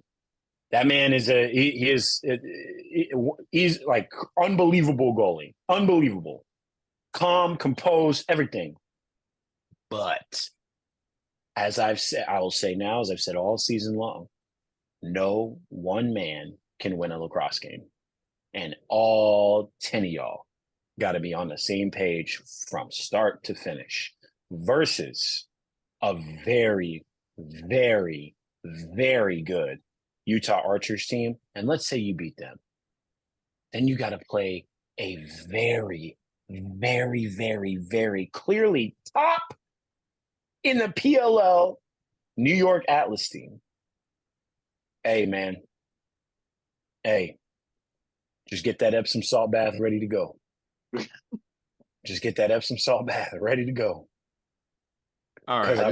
That man is he's like unbelievable goalie. Unbelievable. Calm, composed, everything. But as I've said, I will say now, as I've said all season long, no one man can win a lacrosse game. And all 10 of y'all got to be on the same page from start to finish versus a very, very, very good Utah Archers team. And let's say you beat them. Then you got to play a very, very, very, very clearly top in the PLL New York Atlas team. Hey, man. Hey, just get that Epsom salt bath ready to go. Just get that Epsom salt bath ready to go. All right. I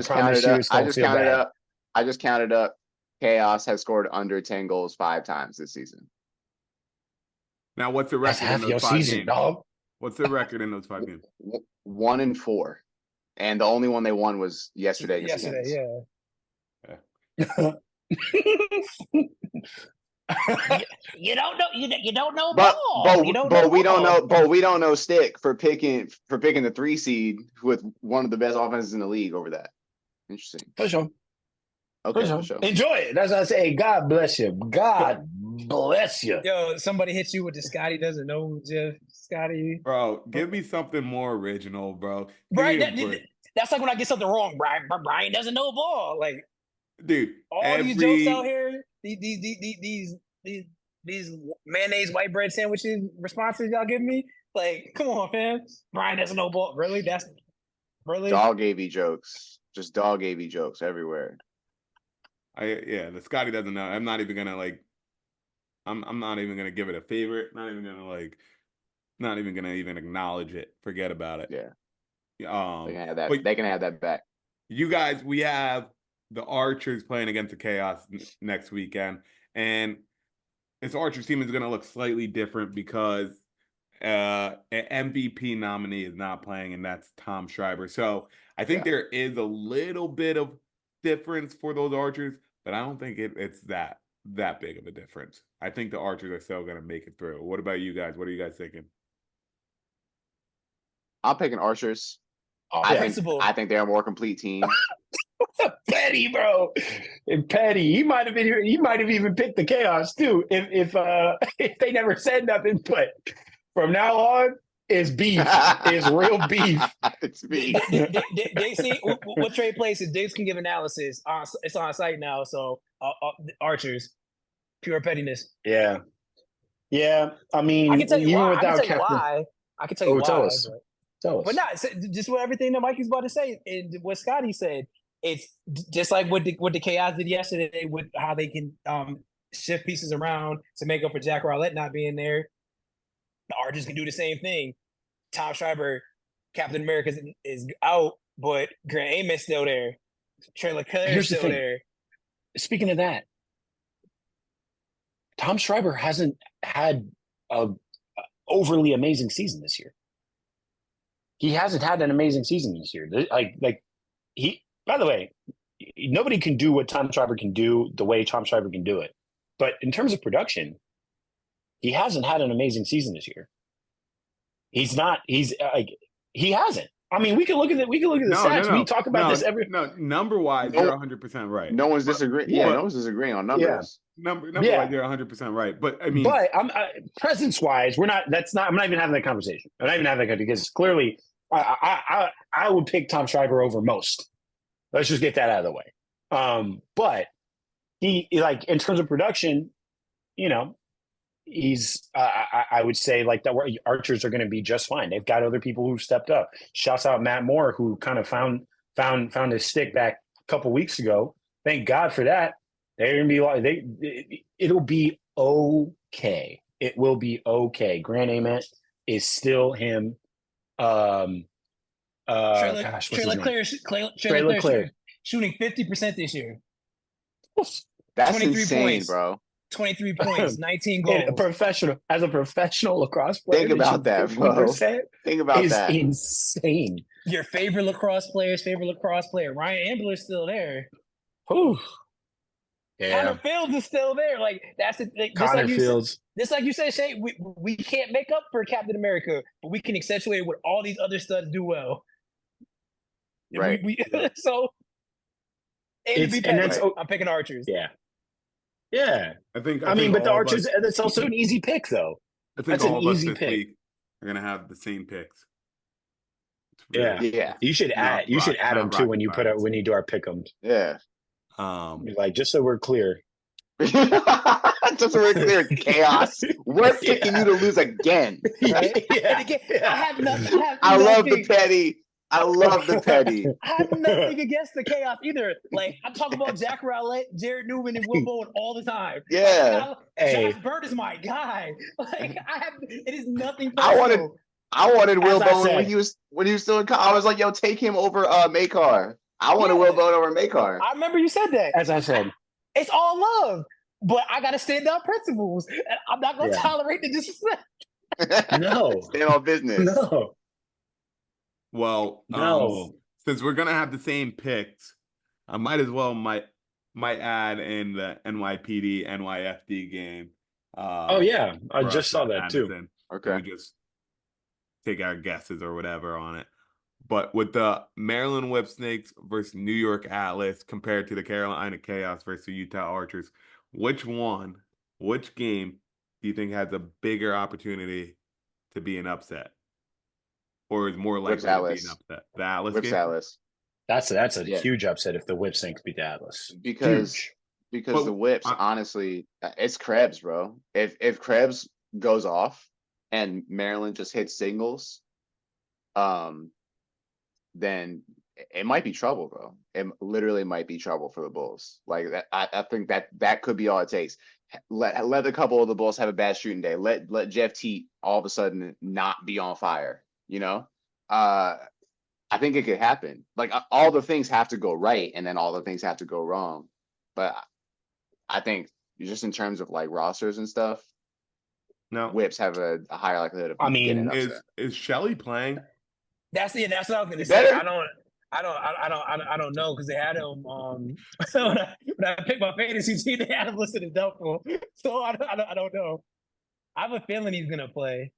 just counted up. Chaos has scored under 10 goals 5 times this season. Now, what's the That's record in half those your 5 season, games? dog. What's the record in those 5 games? 1-4, and the only one they won was yesterday. Yeah. You don't know. You don't know ball. But we don't know. But we don't know Stick for picking the 3 seed with one of the best offenses in the league over that. Interesting. For sure. Okay, For for sure. Enjoy it. That's what I say. God bless you. God bless you. Yo, somebody hits you with the Scotty doesn't know Jeff Scotty. Bro, give me something more original, bro. Right, that's like when I get something wrong. Brian doesn't know ball. Like, dude, all these jokes out here, these mayonnaise white bread sandwiches responses y'all give me. Like, come on, fam. Brian doesn't know ball. Really? That's really dog AV jokes. Just dog AV jokes everywhere. The Scotty doesn't know. I'm not even gonna I'm not even gonna give it a favorite. Not even gonna even acknowledge it. Forget about it. Yeah. They can have that. They can have that back. You guys, we have the Archers playing against the Chaos next weekend, and this Archers team is gonna look slightly different because an MVP nominee is not playing, and that's Tom Schreiber. So I think there is a little bit of difference for those Archers, but I don't think it's that big of a difference. I think the Archers are still going to make it through. What about you guys? What are you guys thinking? I'm picking Archers. I think they're a more complete team. Petty, bro. And Petty, he might have even picked the Chaos too if they never said nothing. But from now on, it's beef. It's real beef. It's beef. They see what trade places. Diggs can give analysis. It's on site now. So Archers, pure pettiness. Yeah. I mean, I can tell you even why. without I can tell you why. Tell us. But not just what everything that Mikey's about to say and what Scotty said. It's just like what the Chaos did yesterday with how they can shift pieces around to make up for Jack Rowlett not being there. The Archers can do the same thing. Tom Schreiber, Captain America, is out, but Grant Amos still there. Trey Leclerc is still there. Speaking of that, Tom Schreiber hasn't had a overly amazing season this year. He hasn't had an amazing season this year. By the way, nobody can do what Tom Schreiber can do the way Tom Schreiber can do it. But in terms of production, he hasn't had an amazing season this year. He hasn't. I mean, we can look at the stats. No. We talk about this every. No, number wise, you're 100% right. No one's disagreeing. Yeah, no one's disagreeing on numbers. Number wise, you're 100% right. But I mean, presence wise, we're not. That's not. I'm not even having that conversation. I'm not even having that because clearly, I would pick Tom Schreiber over most. Let's just get that out of the way. But he in terms of production, he's I would say the Archers are going to be just fine. They've got other people who've stepped up. Shouts out Matt Moore, who kind of found his stick back a couple weeks ago. Thank God for that. They're going to be it'll be okay. It will be okay. Grant Ament is still him. Trey Leclerc shooting 50% this year. That's insane, bro. 23 points, 19 goals. As a professional lacrosse player. Think about that, bro. Think about that. Insane. Your favorite lacrosse player. Ryan Ambler's still there. Whew. Yeah. Connor Fields is still there. Like, that's the thing. Connor Fields. Just like you said, Shane, we can't make up for Captain America, but we can accentuate what all these other studs do well. Right. So, I'm picking Archers. Yeah. Yeah. I think I mean, but the all of Archers, us- that's also an easy pick, though. I think That's an all of us easy this pick. week are gonna have the same picks. It's Yeah. Yeah. You should not add. You should rock- add not them too when rocket you put out science. when you do our pick'ems. Yeah. Like just so we're clear. Just so we're clear, chaos. We're picking you to lose again. Right? Yeah. And again, I have nothing. I love the nothing- petty. I love the petty. I have nothing against the chaos either. Like I'm talking about Jack Rowlett, Jared Newman, and Will Bowen all the time. Yeah. Hey. Josh Bird is my guy. Like it is nothing I personal. wanted Will As I Bowen said. when he was still in college. I was like, yo, take him over Makar. I wanted Will Bowen over Makar. I remember you said that. As I said. It's all love, but I gotta stand up principles, and I'm not gonna Yeah. tolerate the disrespect. No. Stand on business. No. Well, No. since we're gonna have the same picks, I might as well might add in the NYPD NYFD game. Oh yeah. I for just us saw to that add too. this in. Okay. We just take our guesses or whatever on it. But with the Maryland Whipsnakes versus New York Atlas compared to the Carolina Chaos versus Utah Archers, which game do you think has a bigger opportunity to be an upset? Or is more likely to be Atlas. an upset? The Atlas Whips game? Atlas. That's a Yeah. huge upset if the Whipsnakes beat the Atlas. Because Huge. because But the Whips, honestly, it's Krebs, bro. If Krebs goes off and Maryland just hits singles, then it might be trouble, bro. It literally might be trouble for the Bulls. Like that, I think that could be all it takes. Let a couple of the Bulls have a bad shooting day. Let Jeff Teat all of a sudden not be on fire. You know, I think it could happen. Like all the things have to go right, and then all the things have to go wrong. But I think just in terms of like rosters and stuff, No. Whips have a higher likelihood of I mean, getting an upset. Is Shelly playing? That's what I was gonna Better. say. I don't know because they had him. When I picked my fantasy team, they had him listed as doubtful. So I don't know. I have a feeling he's gonna play.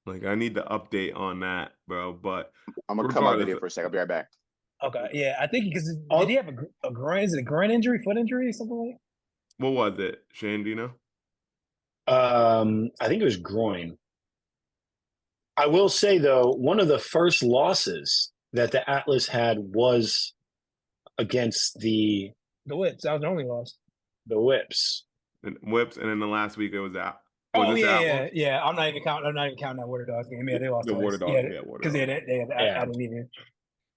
Like, I need the update on that, bro. But I'm gonna cut my regardless- video for a second. I'll be right back. Okay, yeah, I think because did he have a groin? Is it a groin injury, foot injury, something like? what was it, Shane? Do you know? I think it was groin. I will say though, one of the first losses that the Atlas had was against the Whips. That was the only loss. Whips. And Whips, and then the last week it was out. Oh yeah. I'm not even counting that Water Dogs game. Yeah, they lost The twice. Water Dogs, Yeah, Water because Dogs. I didn't even.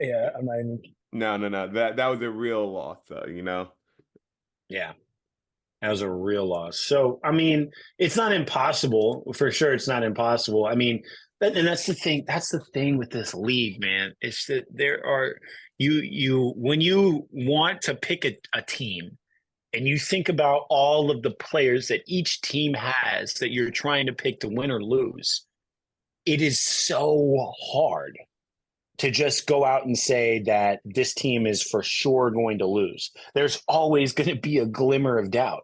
Yeah, I'm not even. No. That was a real loss, you know. Yeah. That was a real loss. So, I mean, it's not impossible. For sure, it's not impossible. I mean, and that's the thing. That's the thing with this league, man. It's that there are you when you want to pick a team and you think about all of the players that each team has that you're trying to pick to win or lose, it is so hard to just go out and say that this team is for sure going to lose. There's always going to be a glimmer of doubt,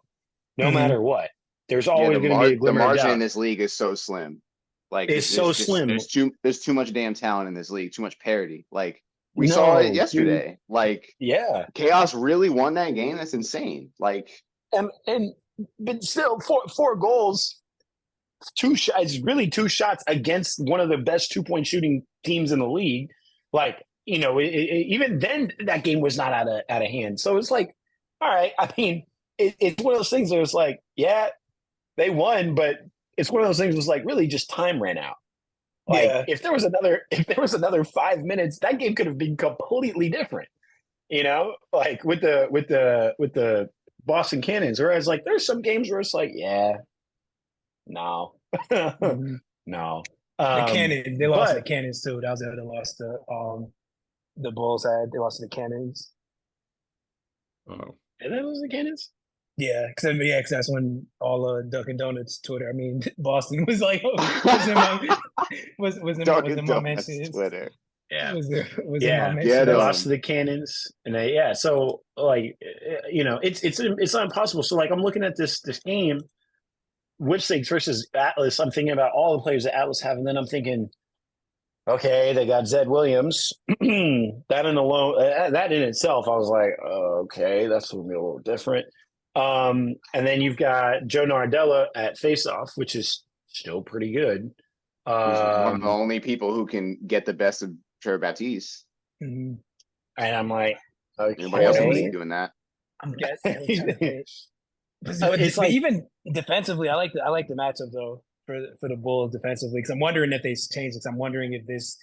no matter what. There's always going to be a The glimmer of margin doubt. in this league is so slim. Like It's so slim. There's too much damn talent in this league. Too much parity. Like we saw it yesterday. Like Yeah, Chaos really won that game. That's insane. Like and but still, four goals, two shots. Really, two shots against one of the best 2-point shooting teams in the league. Like, you know, even then, that game was not out of hand. So it's like, all right. I mean, it's one of those things where it's like, yeah, they won, but it's one of those things was like really just time ran out. Like Yeah. if there was another 5 minutes, that game could have been completely different. You know, like with the Boston Cannons, whereas like there's some games where it's like, yeah, no, no. The Cannons, they lost to the but- Cannons too. That was the other loss the Bulls had. They lost to the Cannons. Oh. And that was the Cannons. Yeah, because that's when all Dunkin' Donuts Twitter. I mean, Boston was like was in my Dunkin' Donuts mentions. Twitter. Yeah. Was in my Yeah, mentions. they lost to the Cannons, and so like you know, it's not impossible. So like I'm looking at this game, Whipsnakes versus Atlas. I'm thinking about all the players that Atlas have, and then I'm thinking, okay, they got Zed Williams. That in itself, I was like, okay, that's gonna be a little different. And then you've got Joe Nardella at faceoff, which is still pretty good. Who's one of the only people who can get the best of Trevor Baptiste. Mhm. And I'm like, Anybody else wants to okay. be doing that? I'm guessing. I'm trying to think. It's But like- even defensively, I like the matchup though for the Bulls defensively because I'm wondering if they change it. I'm wondering if this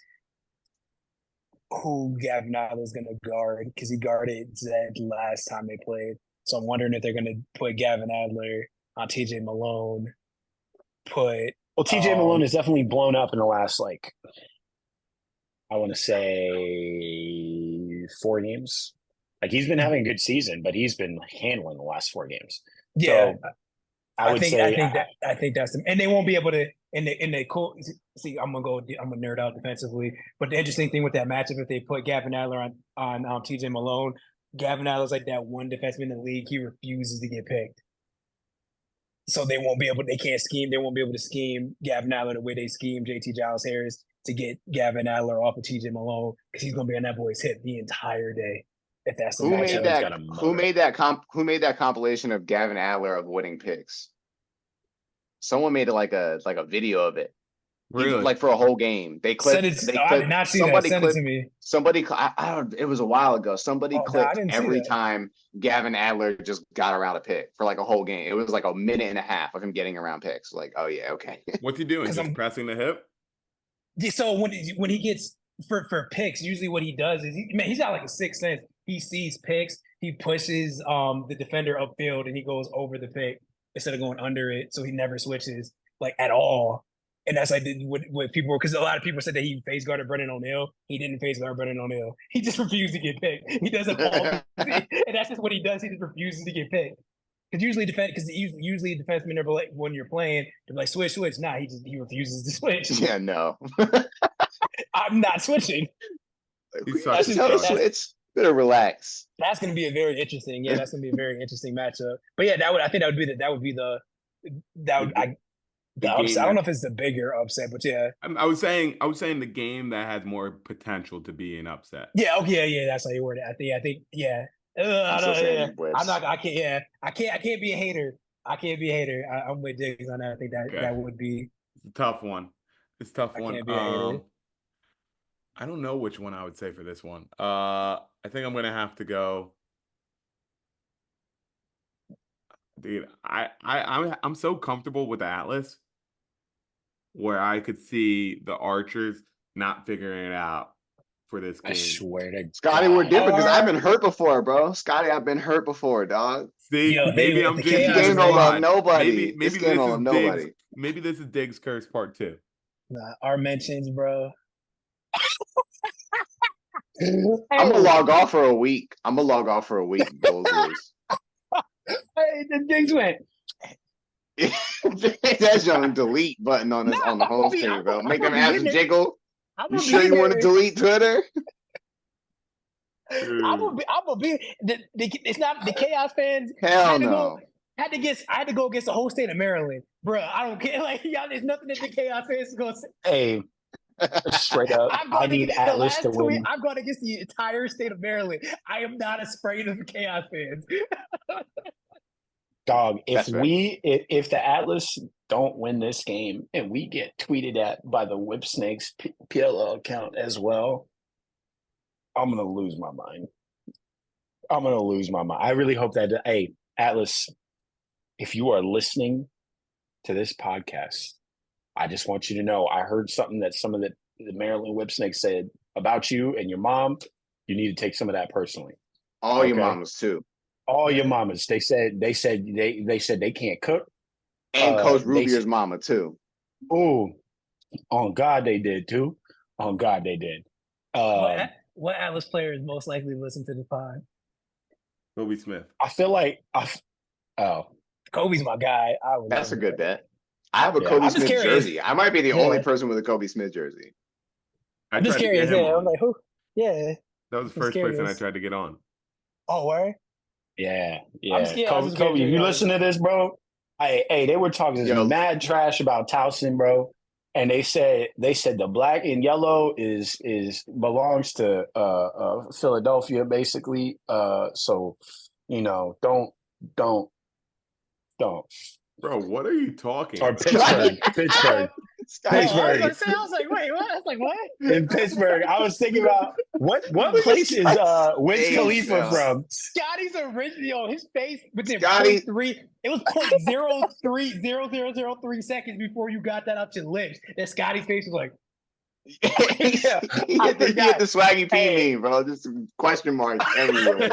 who Gavin Adler is going to guard because he guarded Zed last time they played. So I'm wondering if they're going to put Gavin Adler on TJ Malone. Well, TJ Malone is definitely blown up in the last, like, I want to say 4 games. Like, he's been having a good season, but he's been handling the last 4 games. Yeah, So I think that's and they won't be able to in the cool. See, I'm gonna nerd out defensively, but the interesting thing with that matchup, if they put Gavin Adler on TJ Malone, Gavin Adler's like that one defenseman in the league. He refuses to get picked, so they won't be able. They can't scheme. They won't be able to scheme Gavin Adler the way they scheme JT Giles Harris to get Gavin Adler off of TJ Malone because he's gonna be on that boy's hip the entire day. If that's the Who made matchup. that? Who made that compilation of Gavin Adler avoiding picks? Someone made it like a video of it. Really? Like for a whole game. They clipped. I did not see that. Send it to me. I don't. It was a while ago. Somebody clipped every time Gavin Adler just got around a pick for like a whole game. It was like a minute and a half of him getting around picks. Like, oh yeah, okay. What's he doing? Just pressing the hip? So when he gets for picks, usually what he does is he's got like a sixth sense. He sees picks, he pushes the defender upfield, and he goes over the pick instead of going under it. So he never switches like at all. And that's like what people were, because a lot of people said that he face guarded Brendan O'Neal. He didn't face guard Brendan O'Neal. He just refused to get picked. He doesn't all, and that's just what he does. He just refuses to get picked. Because usually defensemen are like when you're playing, they're like switch. Nah, he refuses to switch. Yeah, no. I'm not switching. Switch. Better relax. That's going to be a very interesting. Yeah, that's going to be a very interesting matchup. But yeah, I think that would be the upset. I don't know if it's the bigger upset, but yeah. I was saying the game that has more potential to be an upset. Yeah. Okay. Yeah. That's how you word it. I think. Yeah. I can't be a hater. I'm with Diggs on that. I think that would be. It's a tough one. I don't know which one I would say for this one. I think I'm gonna have to go. Dude, I'm so comfortable with the Atlas where I could see the Archers not figuring it out for this game. I swear to Scotty, we're different because I've been hurt before, bro. Scotty, I've been hurt before, dog. See, maybe I'm just game don't love nobody. Maybe this is Diggs' curse part 2. Nah, our mentions, bro. I'm gonna log off for a week. Bulls lose. Hey, the Diggs went. That's your delete button on the home screen, bro. Make him have to jiggle. You sure you want to delete Twitter? I'm gonna be. It's not the Chaos fans. Hell no. I had to go against the whole state of Maryland, bro. I don't care. Like y'all, there's nothing that the Chaos fans is gonna say. Hey, straight up, I need Atlas to win. I'm going against the entire state of Maryland. I am not afraid of the Chaos fans. Dog, if the Atlas don't win this game and we get tweeted at by the Whip Snakes PLL account as well, I'm gonna lose my mind. I really hope that. Hey, Atlas, if you are listening to this podcast, I just want you to know I heard something that some of the Maryland Whip Snakes said about you and your mom. You need to take some of that personally. All your mamas too. All your mamas. They said they can't cook. And Coach Rubio's mama too. Oh, on God they did too. On God they did. What Atlas player is most likely to listen to the pod? Kobe Smith. I feel like Kobe's my guy. That's a good bet. I have a Kobe Smith jersey. I might be the only person with a Kobe Smith jersey. I'm just curious. Yeah, I'm like, who? Yeah. That was the first person I tried to get on. Oh, where? Yeah. Kobe, if you listen to this, bro, hey, they were talking mad trash about Towson, bro. And they said the black and yellow belongs to Philadelphia, basically. So, don't Don't. Bro, what are you talking Or about? Pittsburgh. Pittsburgh. No, I was Pittsburgh. gonna say, I was like, wait, what? I was like, what? In Pittsburgh. I was thinking about what Look at place is Wiz Scotty's Khalifa face, from? Scotty's original, his face within Scotty- 0.3. It was 0.03 seconds before you got that up to your lips. And Scotty's face was like, he hit the swaggy P meme, bro. Just question marks everywhere.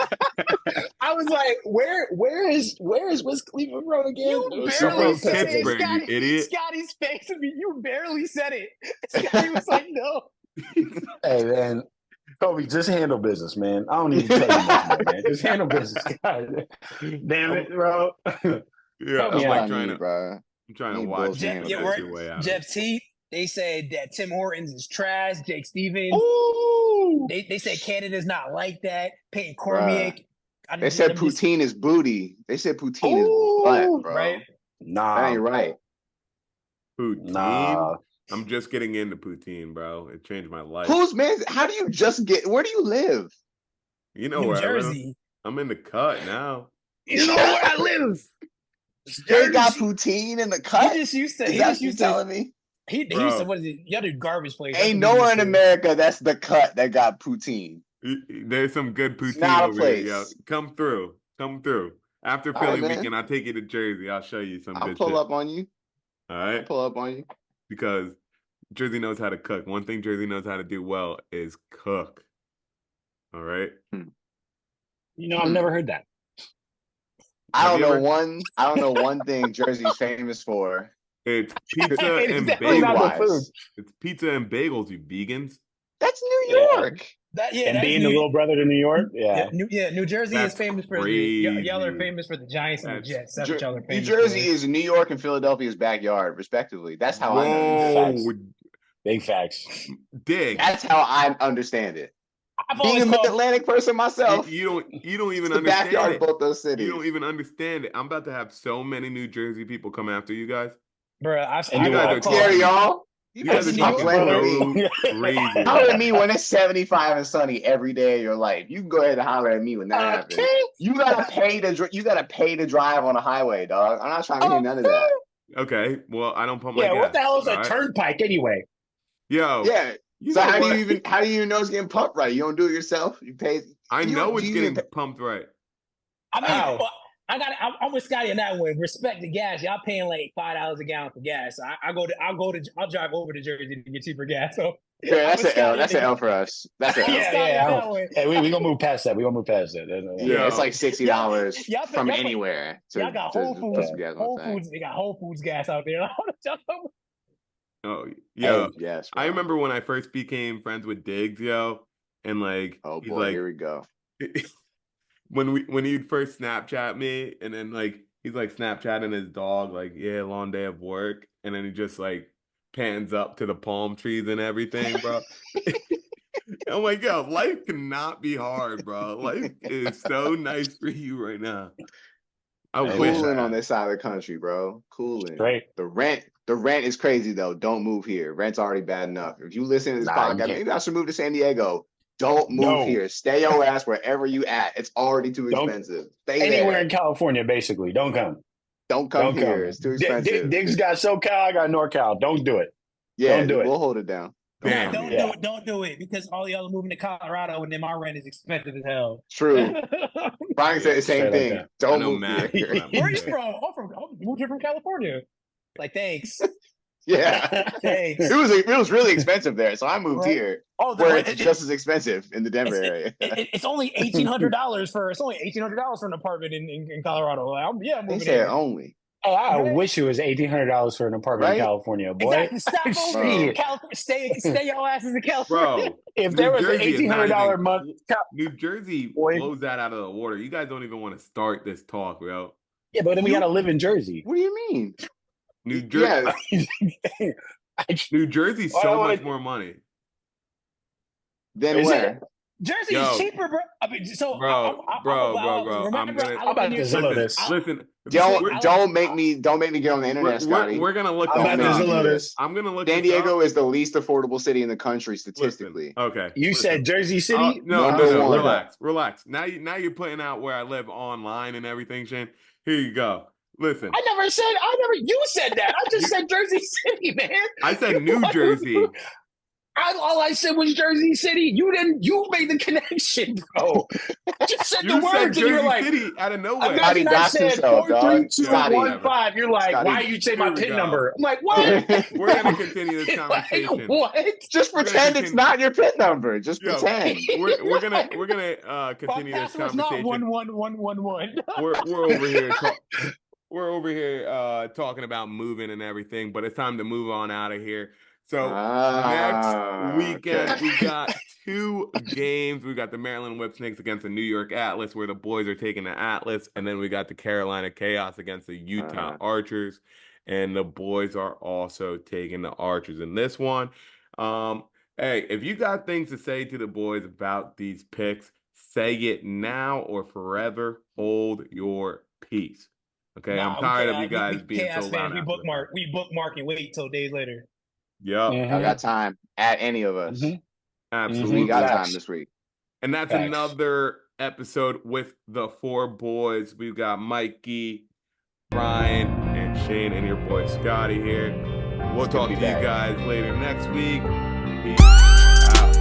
I was like, where is Wiz Khalifa from again? you It was barely somewhere in said it. Pittsburgh, you Scotty, idiot. Scotty's face, I mean, you barely said it. Scotty was like, no. Hey man, Kobe, just handle business, man. I don't need to tell you much more, man. Just handle business. God damn it, bro. Yeah, I'm Yeah, like I trying need, to bro. I'm trying to Need watch bullshit. you Yeah, get we're- your way out. Jeff T, they said that Tim Hortons is trash. Jake Stevens, Ooh. they said Canada's not like that. Peyton Cormier. They said poutine is booty. They said poutine is butt, bro. right? That Nah, ain't right. Poutine? nah. I'm just getting into poutine, bro. It changed my life. Who's man? How do you just get? Where do you live? You know New where I live? Jersey. I'm in the cut now. You know where I live. They got poutine in the cut. He just used to. Is He that just what you used to. telling me? He used to. Bro. What is it? The other garbage place. That's Ain't what he nowhere in used to. America that's the cut that got poutine. There's some good It's poutine not a over here, yo. place. Come through. Come through. After All right, Philly man. weekend, I'll take you to Jersey. I'll show you some I'll good pull shit. up on you. All I'll right? pull up on you. Because Jersey knows how to cook. One thing Jersey knows how to do well is cook. All right? You know, I've never heard that. I Have don't you know ever- one. I don't know one thing Jersey's famous for. It's pizza It's and definitely not bagels. the food. It's pizza and bagels, you vegans. That's New Yeah. York. And being the little brother to New York, yeah. New Jersey That's is famous for crazy. y'all are famous for the Giants and the That's- Jets. That's what y'all are New famous Jersey for. is New York and Philadelphia's backyard, respectively. That's how I know. Facts. Whoa, Big facts. dig. That's how I understand it. I've Being always a called, Mid-Atlantic person myself, You don't even it's the understand backyard it. of both those cities. You don't even understand it. I'm about to have so many New Jersey people come after you guys. bro. And you guys are Scary, y'all. You You guys guys are stop talking blaming me. so crazy. Holler at me when it's 75 and sunny every day of your life. You can go ahead and holler at me when that happens. You gotta pay to drive on a highway, dog. I'm not trying to hear none of that. Okay, well, I don't pump my Yeah, gas. what the hell is a all right? turnpike anyway? Yo, Yeah. you So know how do what? you even know it's getting pumped right? You don't do it yourself. You pay. I you know don't- it's you getting even pumped right. I mean, How? well, I'm with Scotty on that one. Respect the gas. Y'all paying like $5 a gallon for gas. So I'll drive over to Jersey to get cheaper gas. So Yeah, that's I'm an L. Scotty That's an on L for us. That's an L. Yeah, Yeah, Scotty on I that don't- one. Hey, we gonna move past that. We gonna move past that. Yeah. it's like $60 Y'all from y'all- anywhere. Y'all got Whole put Foods. some gas on Whole the tank. Foods. They got Whole Foods gas out there. Oh, yo, Yes. I bro. remember when I first became friends with Diggs, yo, and like Oh he's boy, like here we go. when he'd first Snapchat me, and then like he's like Snapchatting his dog, like, yeah, long day of work, and then he just like pans up to the palm trees and everything, bro. I'm like, yo, life cannot be hard, bro. Life is so nice for you right now. I Hey, wish Cooling I on had. this side of the country, bro. Cooling. Great. The rent is crazy though. Don't move here. Rent's already bad enough. If you listen to this Nah, you podcast, can't. maybe I should move to San Diego. Don't move No. here. Stay your ass wherever you at. It's already too Don't- expensive. Stay Anywhere there. in California, basically. Don't come. Don't come Don't here. come. It's too expensive. Diggs got SoCal. I got NorCal. Don't do it. Yeah, don't do it. we'll hold it down. Damn. come Don't here. do it. Don't do it because all y'all are moving to Colorado and then my rent is expensive as hell. True. Brian said the Straight same like thing. that. I Don't know move Matt. here. Where are you from? I'm moved here from California. Like, thanks. Yeah. Thanks. It was really expensive there, so I moved Right. here Oh, where it's just as expensive in the Denver it's- area. it's only $1,800 for an apartment in Colorado. Like, I'm They moving said here. only. Hey, I Right. wish it was $1,800 for an apartment Right? in California, boy. Exactly. Stop over Bro. in California. Stay your asses in California. Bro, If there New was an Jersey is not $1,800 even month, New Jersey Boy. blows that out of the water. You guys don't even want to start this talk, bro. yeah, but then we You- gotta live in Jersey. What do you mean? New Jersey, Yeah, New Jersey's Why so do I- much more money, then Is where? it? Jersey Yo. is cheaper, bro. I mean, so bro. remember, I'm gonna I I'm about live to in Zillow New- this. listen. Don't make me get on the internet, Scotty. We're gonna look I'm this about to up. Zillow this. I'm gonna look. San this Diego up. is the least affordable city in the country Listen, statistically. okay. You listen. said Jersey City? No, Number no, one. relax. Now you're putting out where I live online and everything, Shane. Here you go. Listen. You said that. I just said Jersey City, man. I said New Jersey. All I said was Jersey City. You made the connection, bro. I just said the You said words and you're Jersey like, City out of nowhere. imagine I doxed said himself, 4, 3, dog. 2, Scotty. 1, 5. You're like, Scotty. why you say my Here we PIN go. number? I'm like, what? We're gonna continue this conversation. Like, what? Just We're gonna pretend it's continue- not your PIN number. Just Yo, pretend. we're gonna continue this Password's not conversation. 11111. We're over here talking about moving and everything, but it's time to move on out of here. So next weekend okay. we got 2 games. We got the Maryland Whipsnakes against the New York Atlas, where the boys are taking the Atlas, and then we got the Carolina Chaos against the Utah Archers, and the boys are also taking the Archers in this one. Hey, if you got things to say to the boys about these picks, say it now or forever hold your peace. Okay, Nah, I'm tired of you we guys being chaos so fans, loud. we bookmark and wait till days later. Yep, I got time. At any of us. absolutely. We got Facts. time this week. And that's Facts. another episode with the 4 boys. We've got Mikey, Brian, and Shane, and your boy Scotty here. We'll talk to you guys later next week. Peace out.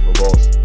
Go Bulls.